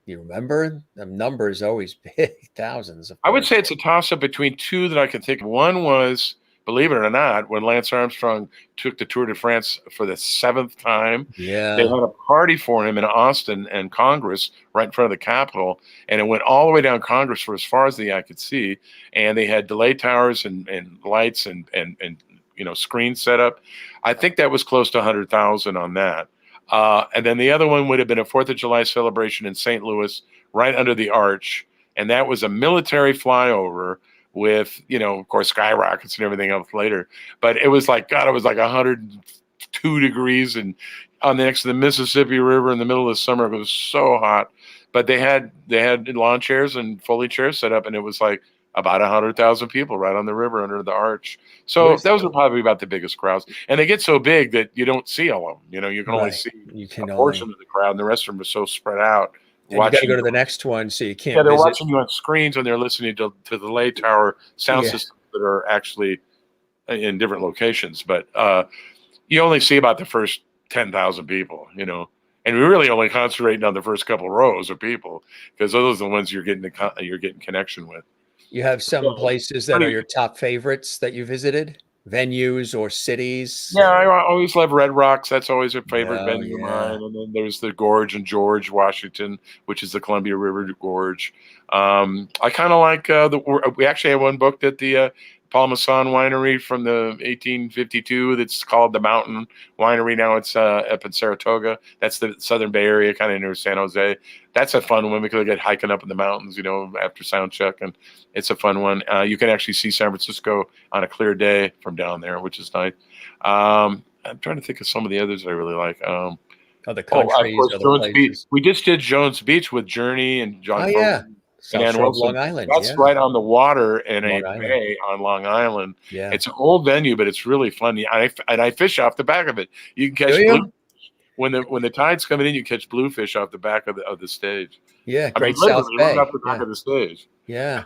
You remember? The number is always big, thousands, of I would course. say it's a toss up between two that I can think of. One was believe it or not, when Lance Armstrong took the Tour de France for the 7th time, they Yeah. had a party for him in Austin and Congress right in front of the Capitol. And it went all the way down Congress for as far as the eye could see. And they had delay towers and lights and screens set up. I think that was close to 100,000 on that. And then the other one would have been a 4th of July celebration in St. Louis, right under the arch. And that was a military flyover with, of course, skyrockets and everything else later. But it was like, God, it was like 102 degrees and on the next to the Mississippi River in the middle of the summer. It was so hot. But they had lawn chairs and folding chairs set up, and it was like about 100,000 people right on the river under the arch. So those are probably about the biggest crowds. And they get so big that you don't see all of them. You can only see a portion of the crowd, and the rest of them are so spread out. And you got to go to the next one, so you can't. Yeah, they're watching you on screens, and they're listening to the delay tower sound systems that are actually in different locations. But you only see about the first 10,000 people, and we really only concentrating on the first couple rows of people because those are the ones you're getting connection with. You have some places that are your top favorites that you visited, venues or cities? Yeah, I always love Red Rocks. That's always a favorite venue of mine. And then there's the Gorge in George, Washington, which is the Columbia River Gorge. I kind of like we actually have one booked at the Paul Masson Winery from the 1852 that's called the Mountain Winery. Now it's up in Saratoga. That's the Southern Bay Area, kind of near San Jose. That's a fun one because we get hiking up in the mountains, after sound check, and it's a fun one. You can actually see San Francisco on a clear day from down there, which is nice. I'm trying to think of some of the others that I really like. Other countries, of course, Jones Beach. We just did Jones Beach with Journey and John. Oh, yeah. South Shore of Long Island. That's right on the water in a bay on Long Island. Yeah. It's an old venue, but it's really fun. I fish off the back of it. You can catch blue when the tide's coming in. You catch bluefish off the back of the stage. Yeah, Great South Bay. Right off the back of the stage. Yeah.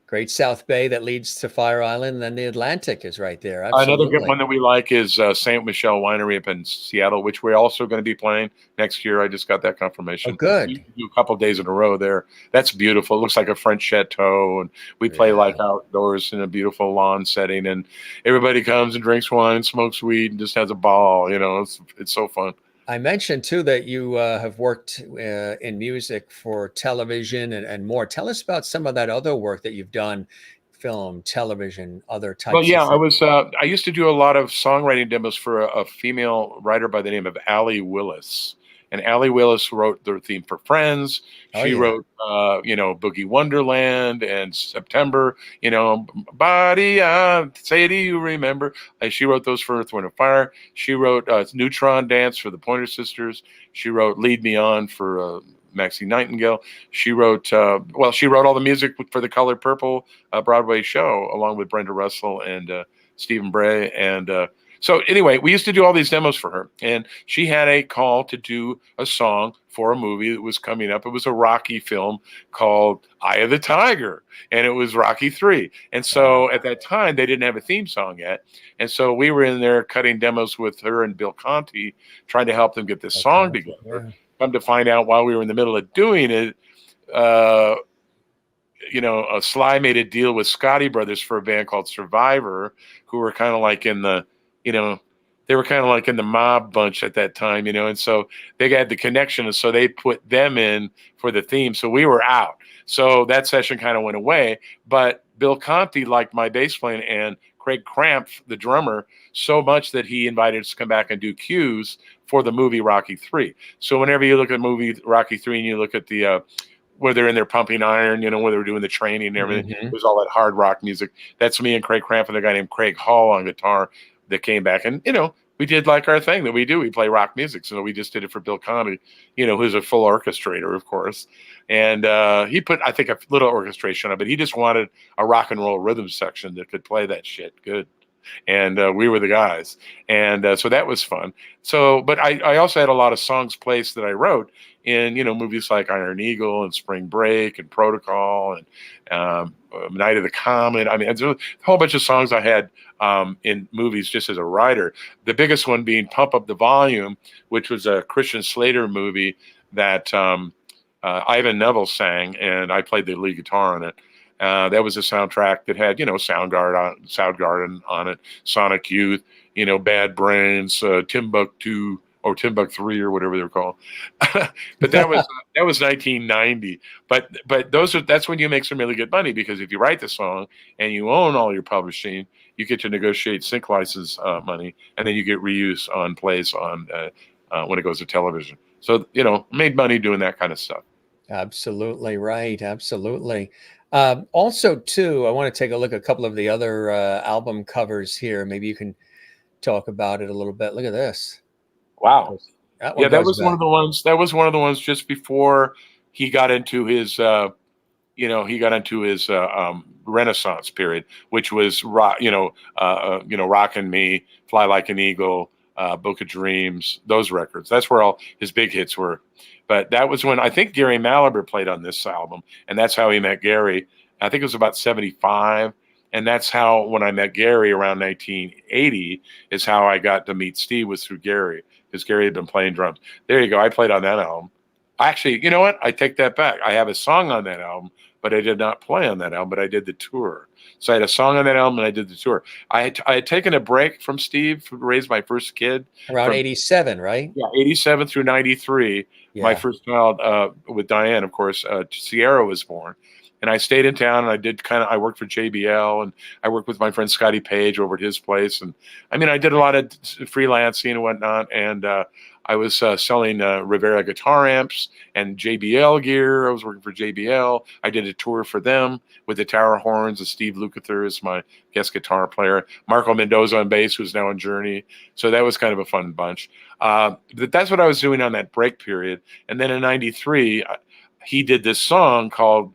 Great South Bay that leads to Fire Island, then the Atlantic is right there. Absolutely. Another good one that we like is St. Michel Winery up in Seattle, which we're also going to be playing next year. I just got that confirmation. Oh, good. We do a couple of days in a row there. That's beautiful. It looks like a French chateau, and we play like outdoors in a beautiful lawn setting, and everybody comes and drinks wine, smokes weed, and just has a ball. It's so fun. I mentioned, too, that you have worked in music for television and more. Tell us about some of that other work that you've done, film, television, other types of things. I used to do a lot of songwriting demos for a female writer by the name of Allie Willis. And Allie Willis wrote the theme for Friends. She wrote, Boogie Wonderland and September, Body, Say Do You Remember? She wrote those for Earth, Wind and Fire. She wrote Neutron Dance for the Pointer Sisters. She wrote Lead Me On for Maxine Nightingale. She wrote all the music for the Color Purple Broadway show, along with Brenda Russell and Stephen Bray. And so anyway, we used to do all these demos for her, and she had a call to do a song for a movie that was coming up. It was a Rocky film called Eye of the Tiger, and it was Rocky 3. And so at that time, they didn't have a theme song yet. And so we were in there cutting demos with her and Bill Conti, trying to help them get this song together. Yeah. Come to find out, while we were in the middle of doing it, Sly made a deal with Scotti Brothers for a band called Survivor, who were kind of like in the they were kind of like in the mob bunch at that time, and so they had the connection, and so they put them in for the theme. So we were out. So that session kind of went away. But Bill Conti liked my bass playing and Craig Cramp, the drummer, so much that he invited us to come back and do cues for the movie Rocky 3. So whenever you look at the movie Rocky 3 and you look at the where they're in there pumping iron, where they were doing the training and everything, it was all that hard rock music. That's me and Craig Cramp and a guy named Craig Hall on guitar that came back. And, we did like our thing that we do. We play rock music. So we just did it for Bill Conti, who's a full orchestrator, of course. And he put, I think, a little orchestration on it, but he just wanted a rock and roll rhythm section that could play that shit good. And we were the guys. And so that was fun. So, but I also had a lot of songs placed that I wrote in, movies like Iron Eagle and Spring Break and Protocol and Night of the Comet. I mean, there's a whole bunch of songs I had in movies just as a writer. The biggest one being Pump Up the Volume, which was a Christian Slater movie that Ivan Neville sang, and I played the lead guitar on it. That was a soundtrack that had, Soundgarden on it, Sonic Youth, Bad Brains, Timbuktu or Timbuk 3 or whatever they're called. But that was 1990. But that's when you make some really good money, because if you write the song and you own all your publishing, you get to negotiate sync license money, and then you get reuse on plays on when it goes to television. So made money doing that kind of stuff. Absolutely right. Absolutely. Also, too, I want to take a look at a couple of the other album covers here. Maybe you can talk about it a little bit. Look at this. Wow. That one Yeah, that goes was one of back. the ones. That was one of the ones just before he got into his, Renaissance period, which was rock, "Rockin' Me," "Fly Like an Eagle," "Book of Dreams," those records. That's where all his big hits were. But that was when I think Gary Malaber played on this album, and that's how he met Gary. I think it was about 75. And that's how, when I met Gary around 1980, is how I got to meet Steve, was through Gary, because Gary had been playing drums. There you go. I played on that album. Actually, you know what? I take that back. I have a song on that album, but I did not play on that album, but I did the tour. So I had a song on that album and I did the tour. I had taken a break from Steve to raise my first kid Around from 87, right? 87 through 93. My Yeah. first child, with Diane, of course, Sierra was born. And I stayed in town, and I worked for JBL, and I worked with my friend Scotty Page over at his place. And I mean, I did a lot of freelancing and whatnot. And I was selling Rivera guitar amps and JBL gear. I was working for JBL. I did a tour for them with the Tower Horns, and Steve Lukather is my guest guitar player. Marco Mendoza on bass, who's now on Journey. So that was kind of a fun bunch. But that's what I was doing on that break period. And then in 93, he did this song called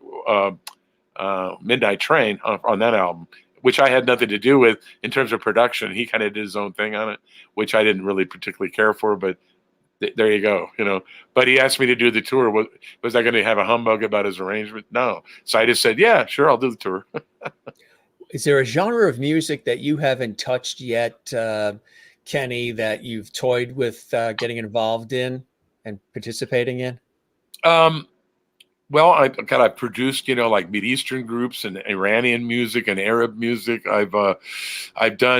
Midnight Train on that album, which I had nothing to do with in terms of production. He kind of did his own thing on it, which I didn't really particularly care for, but there you go, But he asked me to do the tour. Was I going to have a humbug about his arrangement? No. So I just said, yeah, sure, I'll do the tour. Is there a genre of music that you haven't touched yet, Kenny, that you've toyed with getting involved in and participating in? Um, Well, I've produced, like Mideastern groups and Iranian music and Arab music. I've done,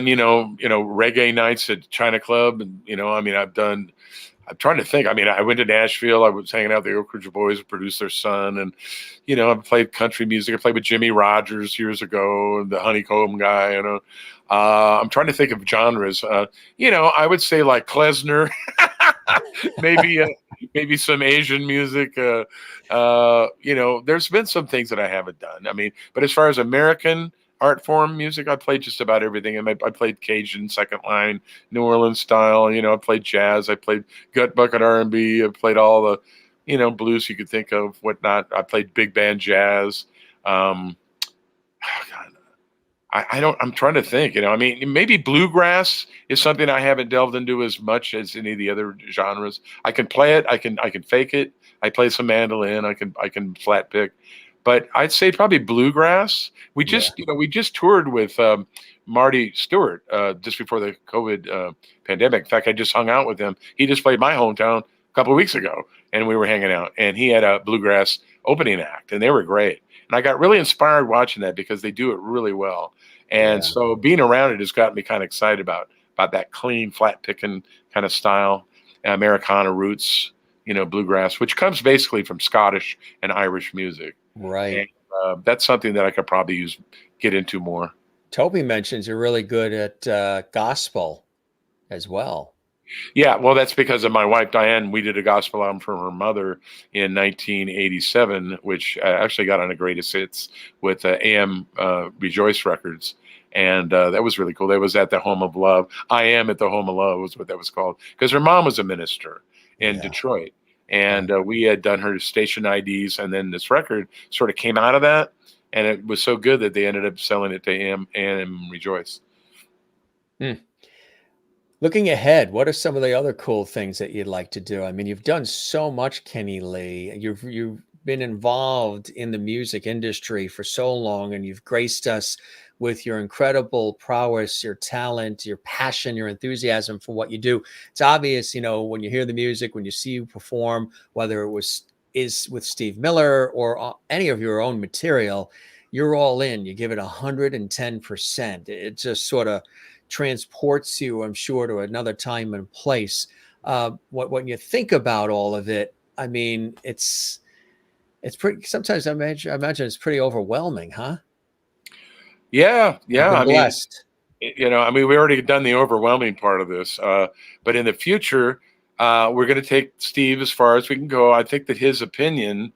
reggae nights at China Club, and I'm trying to think. I mean, I went to Nashville. I was hanging out with the Oak Ridge Boys, produced their son, and I played country music. I played with Jimmy Rogers years ago, and the Honeycomb guy. I'm trying to think of genres. I would say like Klezmer, maybe some Asian music. There's been some things that I haven't done. I mean, but as far as American art form music, I played just about everything. I played Cajun second line, New Orleans style. I played jazz. I played gut bucket R&B. I played all the, blues you could think of, whatnot. I played big band jazz. Um, God, I'm trying to think, I mean, maybe bluegrass is something I haven't delved into as much as any of the other genres. I can play it. I can fake it. I play some mandolin. I can flat pick, but I'd say probably bluegrass. We Yeah. just toured with Marty Stewart just before the COVID pandemic. In fact, I just hung out with him. He just played my hometown a couple of weeks ago, and we were hanging out, and he had a bluegrass opening act, and they were great. And I got really inspired watching that, because they do it really well. And Yeah. so being around it has got me kind of excited about that clean, flat picking kind of style, Americana roots, bluegrass, which comes basically from Scottish and Irish music. Right. And that's something that I could probably get into more. Toby mentions you're really good at gospel as well. Yeah, well, that's because of my wife, Diane. We did a gospel album for her mother in 1987, which actually got on a greatest hits with AM Rejoice Records. And that was really cool. That was at the Home of Love. I Am at the Home of Love was what that was called, because her mom was a minister in Yeah. Detroit. And Right. we had done her station IDs. And then this record sort of came out of that. And it was so good that they ended up selling it to AM Rejoice. Hmm. Looking ahead, what are some of the other cool things that you'd like to do? I mean, you've done so much, Kenny Lee. You've been involved in the music industry for so long, and you've graced us with your incredible prowess, your talent, your passion, your enthusiasm for what you do. It's obvious, when you hear the music, when you see you perform, whether it is with Steve Miller or any of your own material, you're all in. You give it 110%. It just sort of transports you, I'm sure, to another time and place. When you think about all of it, I mean, it's pretty. Sometimes I imagine it's pretty overwhelming, huh? Yeah, I've yeah. been I mean, blessed. I mean, we already done the overwhelming part of this, but in the future, we're going to take Steve as far as we can go. I think that his opinion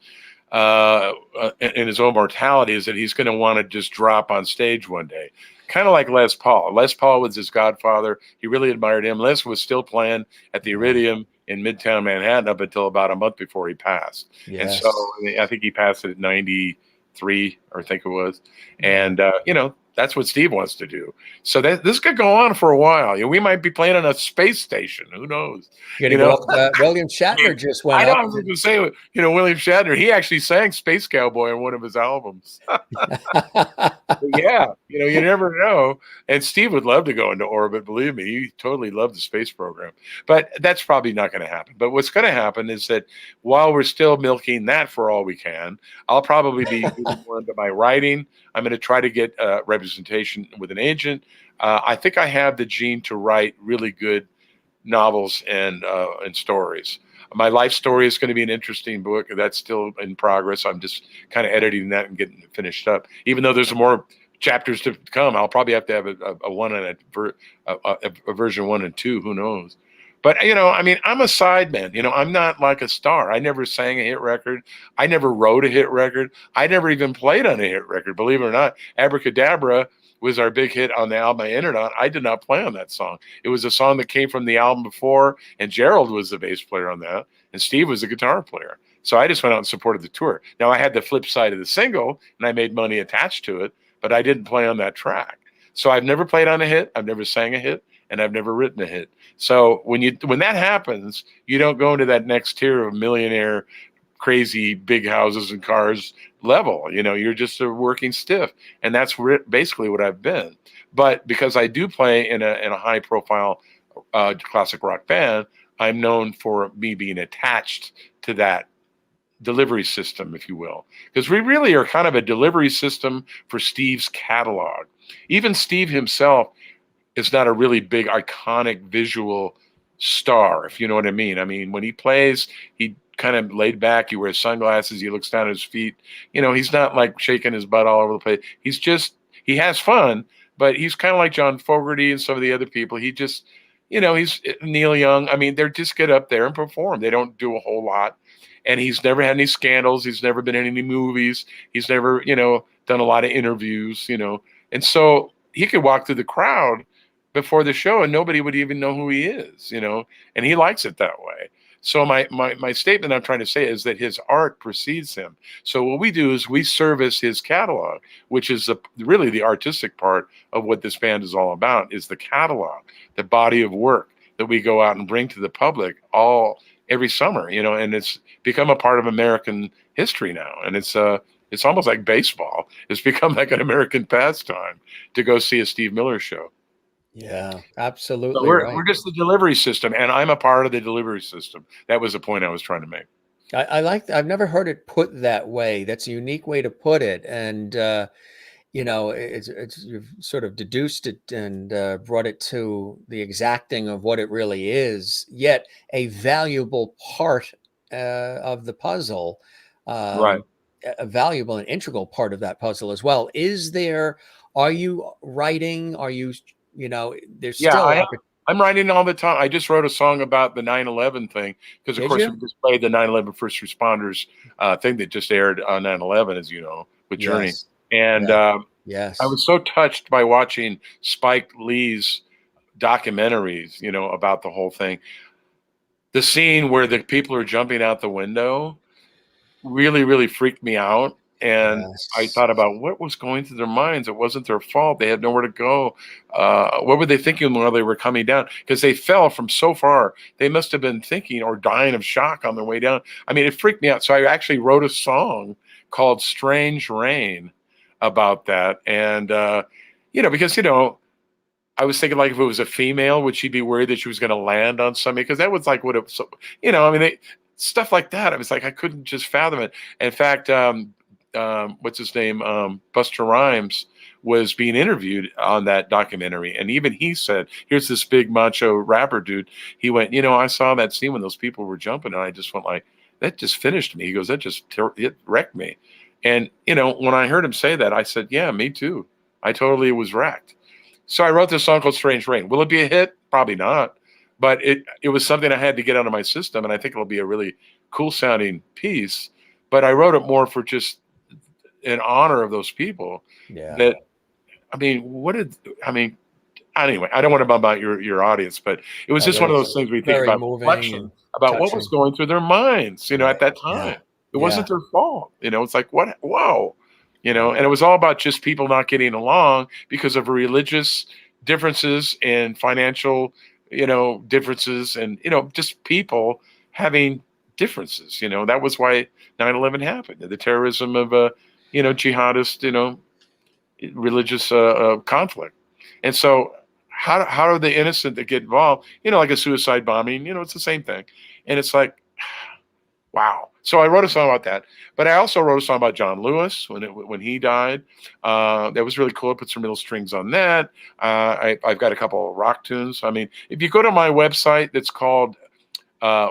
in his own mortality is that he's going to want to just drop on stage one day, kind of like Les Paul. Les Paul was his godfather. He really admired him. Les was still playing at the Yeah. Iridium in Midtown Manhattan up until about a month before he passed. And so Yes. I think he passed at 93, or I think it was. Yeah. And, that's what Steve wants to do. So this could go on for a while. We might be playing on a space station. Who knows? You're You gonna go know, up. William I mean, Shatner just went I know up. I was going to say, William Shatner, he actually sang Space Cowboy on one of his albums. Yeah, you never know. And Steve would love to go into orbit. Believe me, he totally loved the space program. But that's probably not going to happen. But what's going to happen is that while we're still milking that for all we can, I'll probably be moving more into my writing. I'm going to try to get representation with an agent. I think I have the gene to write really good novels and stories. My life story is going to be an interesting book. That's still in progress. I'm just kind of editing that and getting it finished up. Even though there's more chapters to come, I'll probably have to have a one and a version 1 and 2. Who knows? But I mean, I'm a sideman. I'm not like a star. I never sang a hit record. I never wrote a hit record. I never even played on a hit record. Believe it or not, Abracadabra was our big hit on the album I entered on. I did not play on that song. It was a song that came from the album before, and Gerald was the bass player on that, and Steve was the guitar player. So I just went out and supported the tour. Now I had the flip side of the single, and I made money attached to it, but I didn't play on that track. So I've never played on a hit, I've never sang a hit, and I've never written a hit. So when that happens, you don't go into that next tier of millionaire, crazy big houses and cars level. You're just a working stiff, and that's basically what I've been. But because I do play in a high profile classic rock band, I'm known for me being attached to that delivery system, if you will, because we really are kind of a delivery system for Steve's catalog. Even Steve himself is not a really big iconic visual star, if you know what I mean. I mean, when he plays, he kind of laid back. He wears sunglasses. He looks down at his feet. He's not like shaking his butt all over the place. He has fun, but he's kind of like John Fogerty and some of the other people. He just, he's Neil Young. I mean, they just get up there and perform. They don't do a whole lot. And he's never had any scandals. He's never been in any movies. He's never, done a lot of interviews, And so he could walk through the crowd before the show and nobody would even know who he is, and he likes it that way. So my statement I'm trying to say is that his art precedes him. So what we do is we service his catalog, which is really the artistic part of what this band is all about, is the catalog, the body of work that we go out and bring to the public every summer, and it's become a part of American history now. And it's almost like baseball. It's become like an American pastime to go see a Steve Miller show. Yeah, So absolutely we're right. just the delivery system, and I'm a part of the delivery system. That was the point I was trying to make. I like. I've never heard it put that way. That's a unique way to put it, and it's you've sort of deduced it and brought it to the exacting of what it really is. Yet a valuable part of the puzzle, Right. um, a valuable and integral part of that puzzle as well. Is there? Are you writing? Are you? There's Yeah, still. I'm writing all the time. I just wrote a song about the 9/11 thing because, of Did course, we you? just played the 9/11 first responders thing that just aired on 9/11, as you know, with Journey. Yes. And Yeah. I Yes. was so touched by watching Spike Lee's documentaries, about the whole thing. The scene where the people are jumping out the window really, really freaked me out. And I Yes. thought about what was going through their minds. It wasn't their fault. They had nowhere to go. What were they thinking while they were coming down? Because they fell from so far. They must have been thinking or dying of shock on their way down. I mean, it freaked me out. So I actually wrote a song called Strange Rain about that. And, because, I was thinking like if it was a female, would she be worried that she was going to land on somebody? Because that was like what I mean, stuff like that. I was like, I couldn't just fathom it. In fact, what's his name, Buster Rhymes, was being interviewed on that documentary, and even he said, "Here's this big macho rapper dude." He went, I saw that scene when those people were jumping, and I just went like, that just finished me. He goes, it wrecked me. And when I heard him say that, I said, yeah, me too. I totally was wrecked. So I wrote this song called "Strange Rain." Will it be a hit? Probably not, but it was something I had to get out of my system, and I think it'll be a really cool sounding piece. But I wrote it more for just in honor of those people. Yeah. That anyway, I don't want to bum out your audience, but it was just That one of was those things where you think very about moving reflection and about what was touching. going through their minds, Yeah. at that time. It Yeah. wasn't their fault. It's like, what? Whoa. And it was all about just people not getting along because of religious differences and financial, differences and, just people having differences. That was why 9/11 happened. The terrorism of, jihadist, religious conflict. And so how are the innocent that get involved, like a suicide bombing, it's the same thing. And it's like, wow. So I wrote a song about that, but I also wrote a song about John Lewis when he died. That was really cool. I put some real strings on that. I've got a couple of rock tunes. I mean, if you go to my website, that's called uh,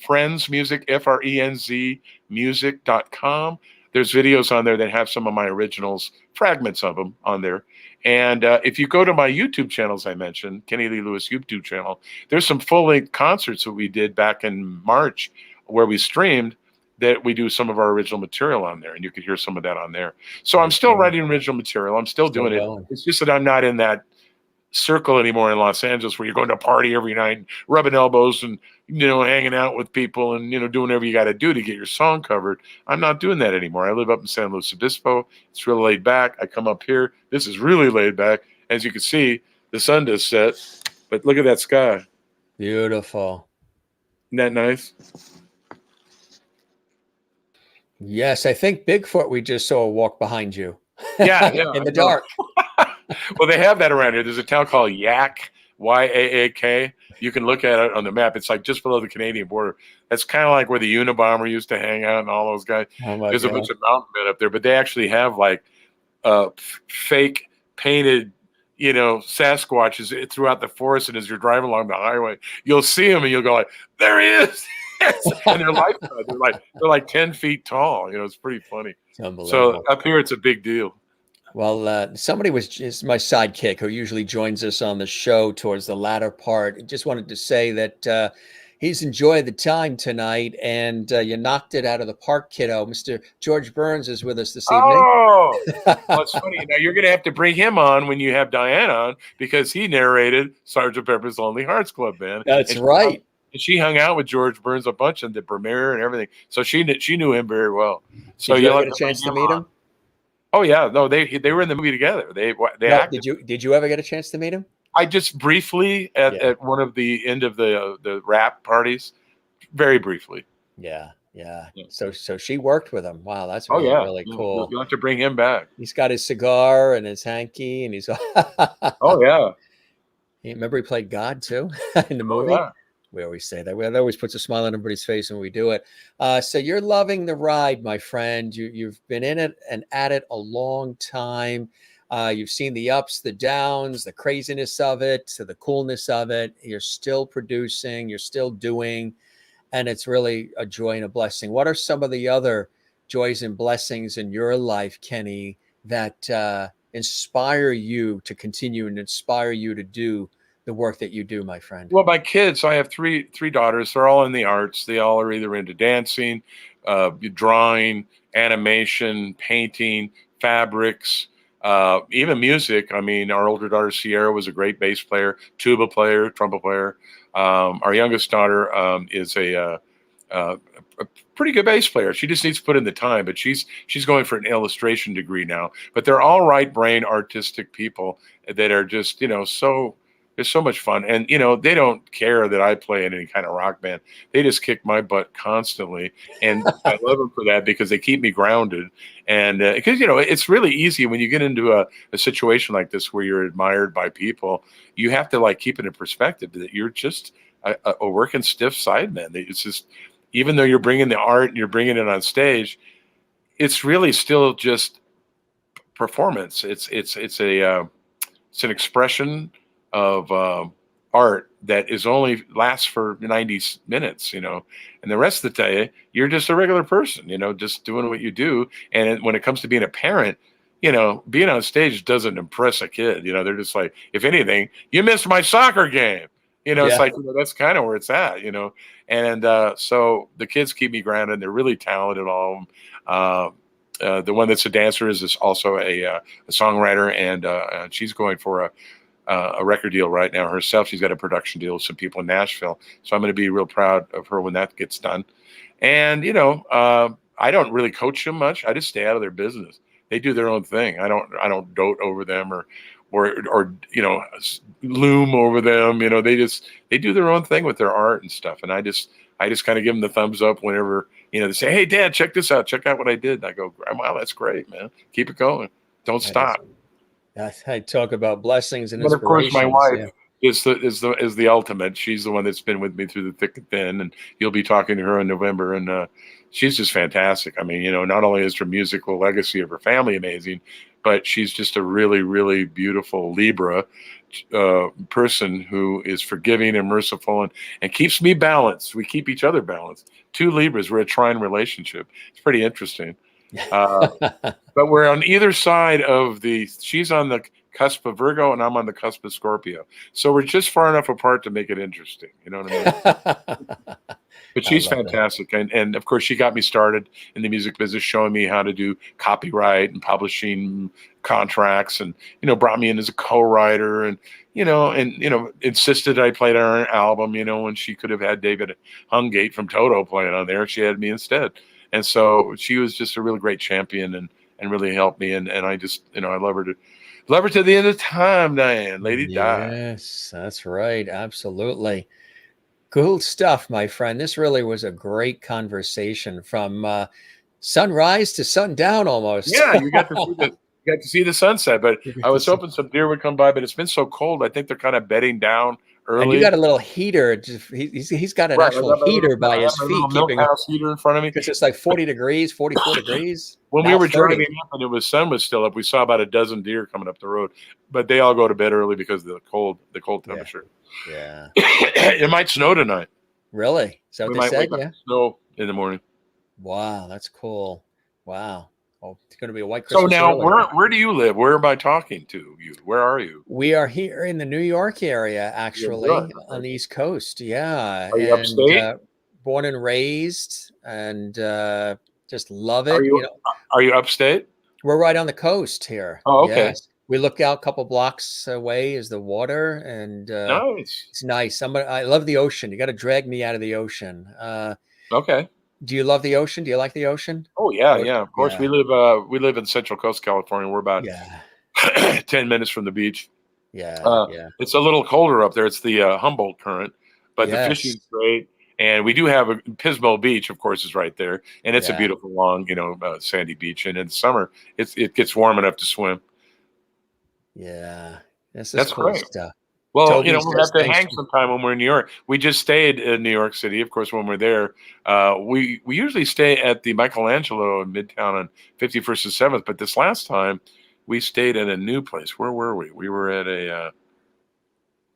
Friends Music, FRENZ music.com. There's videos on there that have some of my originals, fragments of them on there. And if you go to my YouTube channels, I mentioned, Kenny Lee Lewis YouTube channel, there's some full-length concerts that we did back in March where we streamed that we do some of our original material on there, and you could hear some of that on there. So I'm still writing original material. I'm still doing it. Going. It's just that I'm not in that circle anymore in Los Angeles where you're going to a party every night, rubbing elbows and, hanging out with people and, doing whatever you got to do to get your song covered. I'm not doing that anymore. I live up in San Luis Obispo. It's real laid back. I come up here. This is really laid back. As you can see, the sun does set, but look at that sky. Beautiful. Isn't that nice? Yes, I think Bigfoot, we just saw walk behind you. Yeah, in the dark. Well, they have that around here. There's a town called Yaak, Yaak. You can look at it on the map. It's like just below the Canadian border. That's kind of like where the Unabomber used to hang out and all those guys. Oh my There's a God. bunch of mountain men up there, but they actually have like fake painted, Sasquatches throughout the forest. And as you're driving along the highway, you'll see them and you'll go like, there he is. And they're they're like 10 feet tall. It's pretty funny. It's unbelievable. So up here, it's a big deal. Well, somebody was just my sidekick who usually joins us on the show towards the latter part. Just wanted to say that he's enjoyed the time tonight, and you knocked it out of the park, kiddo. Mr. George Burns is with us this evening. Oh, well, it's funny. Now you're going to have to bring him on when you have Diane on because he narrated Sgt. Pepper's Lonely Hearts Club Band. That's right. And she hung out with George Burns a bunch in the premiere and everything, so she knew him very well. So Did you ever get a chance to meet him? Oh yeah, no, they were in the movie together. They acted. Did you ever get a chance to meet him? I just briefly at one of the end of the rap parties, very briefly. Yeah. So she worked with him. Wow, that's really, really cool. You'll have to bring him back. He's got his cigar and his hanky, and he's. Oh yeah. Remember he played God too in the movie. Oh, yeah. We always say that. That always puts a smile on everybody's face when we do it. So you're loving the ride, my friend. You've been in it and at it a long time. You've seen the ups, the downs, the craziness of it, the coolness of it. You're still producing. You're still doing. And it's really a joy and a blessing. What are some of the other joys and blessings in your life, Kenny, that inspire you to continue and inspire you to do the work that you do, my friend? Well, my kids, I have three daughters. They're all in the arts. They all are either into dancing, drawing, animation, painting, fabrics, even music. I mean, our older daughter, Sierra, was a great bass player, tuba player, trumpet player. Our youngest daughter is a pretty good bass player. She just needs to put in the time, but she's going for an illustration degree now. But they're all right brain artistic people that are just, so it's so much fun. And, they don't care that I play in any kind of rock band. They just kick my butt constantly. And I love them for that because they keep me grounded. And because, it's really easy when you get into a situation like this where you're admired by people, you have to keep it in perspective that you're just a working stiff sideman. It's just, even though you're bringing the art and you're bringing it on stage, it's really still just performance. It's an expression of art that is only lasts for 90 minutes, and the rest of the day you're just a regular person, just doing what you do. And when it comes to being a parent, being on stage doesn't impress a kid. They're just like, if anything, you missed my soccer game. It's Yeah. like, that's kind of where it's at. And so the kids keep me grounded. They're really talented, all of them. The one that's a dancer is also a songwriter, and she's going for a record deal right now herself. She's got a production deal with some people in Nashville. So I'm going to be real proud of her when that gets done. And, I don't really coach them much. I just stay out of their business. They do their own thing. I don't dote over them or loom over them. They do their own thing with their art and stuff. And I just kind of give them the thumbs up whenever, they say, "Hey, Dad, check this out. Check out what I did." And I go, "Wow, that's great, man. Keep it going. Don't stop." I talk about blessings and But of course, my inspirations. wife is the ultimate. She's the one that's been with me through the thick and thin, and you'll be talking to her in November. And she's just fantastic. I mean, not only is her musical legacy of her family amazing, but she's just a really, really beautiful Libra person who is forgiving and merciful and keeps me balanced. We keep each other balanced. Two Libras, we're a trine relationship. It's pretty interesting. But we're on either side of she's on the cusp of Virgo and I'm on the cusp of Scorpio. So we're just far enough apart to make it interesting. You know what I mean? But she's fantastic. And of course, she got me started in the music business, showing me how to do copyright and publishing contracts, and, brought me in as a co-writer, and, insisted I played on her album, when she could have had David Hungate from Toto playing on there. She had me instead. And so she was just a really great champion and really helped me. And I just, I love her to the end of time, Diane. Lady Di. Yes, that's right. Absolutely. Cool stuff, my friend. This really was a great conversation from sunrise to sundown almost. Yeah, you got to see the sunset. But I was hoping some deer would come by, but it's been so cold. I think they're kind of bedding down early. And you got a little heater. He's got an actual heater by his feet, keeping a heater in front of me. Because it's like 40 degrees, 44 degrees. When we were driving up and sun was still up, we saw about a dozen deer coming up the road, but they all go to bed early because of the cold temperature. Yeah. It might snow tonight. Really? Is that what they said? Yeah. Snow in the morning. Wow, that's cool. Wow. Oh, it's going to be a white Christmas. So now, where do you live? Where am I talking to you? Where are you? We are here in the New York area, actually, on the East Coast. Yeah. Are you upstate? Born and raised, and just love it. Are you upstate? We're right on the coast here. Oh, okay. Yes. We look out a couple blocks away is the water, and nice. It's nice. I love the ocean. You got to drag me out of the ocean. Okay. Do you love the ocean? Do you like the ocean? Oh yeah, yeah. Of course, we live in Central Coast, California. We're about 10 minutes from the beach. Yeah, It's a little colder up there. It's the Humboldt Current, but the fishing's great. And we do have Pismo Beach, of course, is right there, and it's a beautiful long, sandy beach. And in the summer, it gets warm enough to swim. Yeah, that's cool great stuff. Well, we'll have to hang sometime when we're in New York. We just stayed in New York City. Of course, when we're there, we usually stay at the Michelangelo in Midtown on 51st and 7th. But this last time, we stayed at a new place. Where were we? We were at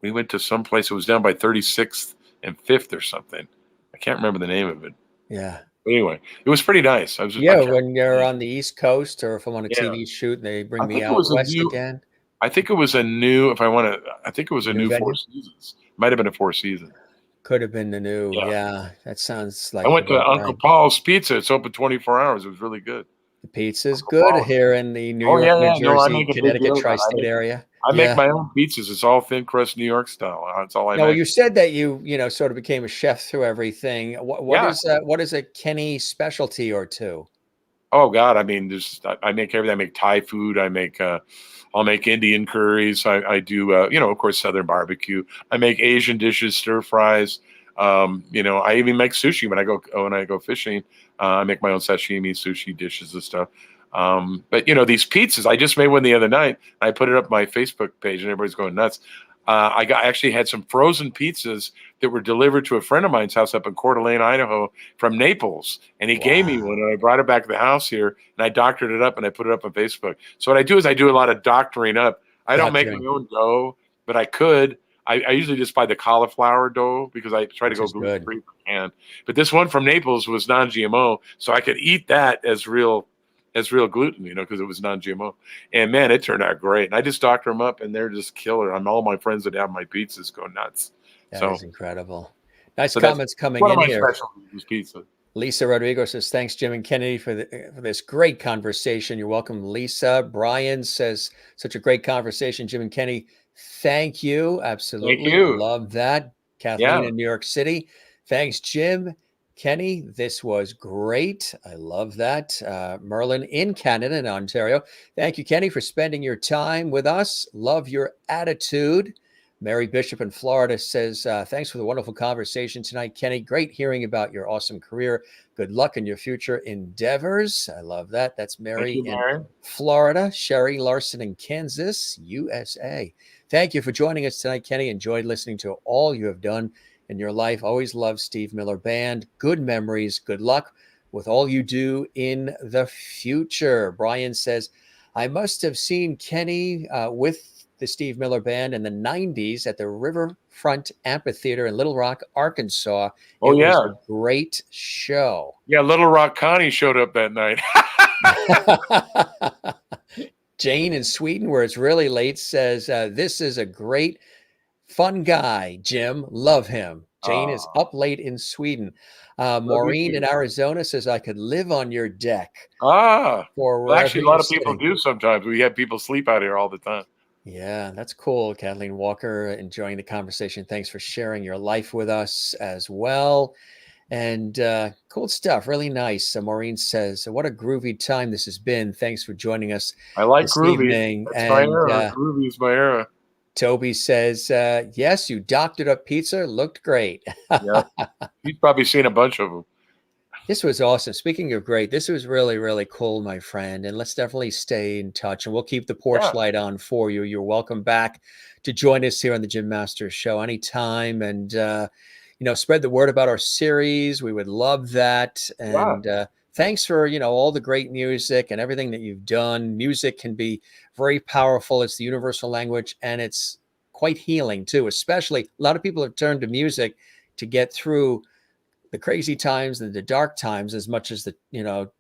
we went to some place. It was down by 36th and 5th or something. I can't remember the name of it. Yeah. But anyway, it was pretty nice. When you're on the East Coast, or if I'm on a TV shoot and they bring me out west again. I think it was a new, I think it was a new venue? Four Seasons. Might have been a Four Seasons. Could have been the new. Yeah. That sounds like. I went to Uncle Paul's Pizza. It's open 24 hours. It was really good. The pizza's good here in the New York, New Jersey, Connecticut tri-state area. I make my own pizzas. It's all thin crust New York style. That's all I make. Well, you said that you sort of became a chef through everything. What is a Kenny specialty or two? Oh God, I mean, I make everything. I make Thai food. I'll make Indian curries. I do, of course, Southern barbecue. I make Asian dishes, stir fries. I even make sushi when I go fishing. I make my own sashimi, sushi dishes and stuff. But these pizzas, I just made one the other night. I put it up my Facebook page, and everybody's going nuts. I actually had some frozen pizzas that were delivered to a friend of mine's house up in Coeur d'Alene, Idaho, from Naples, and he gave me one, and I brought it back to the house here, and I doctored it up, and I put it up on Facebook. So what I do is I do a lot of doctoring up. I don't make my own dough, but I could. I usually just buy the cauliflower dough because I try to go gluten-free if I can. But this one from Naples was non-GMO, so I could eat that as real gluten, because it was non-GMO. And man, it turned out great. And I just doctor them up, and they're just killer. And all my friends that have my pizzas go nuts. That is incredible. Nice so comments coming one in of my here. specialties is pizza. Lisa Rodrigo says, thanks, Jim and Kennedy, for this great conversation. You're welcome, Lisa. Brian says, such a great conversation, Jim and Kenny. Thank you. Absolutely. Thank you. Love that. Kathleen in New York City. Thanks, Jim. Kenny, this was great. I love that. Merlin in Canada and Ontario. Thank you, Kenny, for spending your time with us. Love your attitude. Mary Bishop in Florida says, thanks for the wonderful conversation tonight, Kenny. Great hearing about your awesome career. Good luck in your future endeavors. I love that. That's Mary in Florida. Sherry Larson in Kansas, USA. Thank you for joining us tonight, Kenny. Enjoyed listening to all you have done in your life. Always loved Steve Miller Band. Good memories. Good luck with all you do in the future. Brian says, I must have seen Kenny with the Steve Miller Band in the 90s at the Riverfront Amphitheater in Little Rock, Arkansas. Oh, it was a great show. Yeah, Little Rock Connie showed up that night. Jane in Sweden, where it's really late, says, this is a great, fun guy, Jim. Love him. Jane is up late in Sweden. Maureen in Arizona says, I could live on your deck. Well, actually, a lot of people do sometimes. We have people sleep out here all the time. Yeah, that's cool. Kathleen Walker, enjoying the conversation. Thanks for sharing your life with us as well. And cool stuff. Really nice. Maureen says, what a groovy time this has been. Thanks for joining us. I like groovy. That's my era. Groovy is my era. Toby says, yes, you doctored up pizza. Looked great. Yeah. You've probably seen a bunch of them. This was awesome. Speaking of great, this was really, really cool, my friend. And let's definitely stay in touch. And we'll keep the porch light on for you. You're welcome back to join us here on the Jim Masters Show anytime. And, spread the word about our series. We would love that. And thanks for, all the great music and everything that you've done. Music can be very powerful. It's the universal language. And it's quite healing, too. Especially, a lot of people have turned to music to get through the crazy times and the dark times as much as the,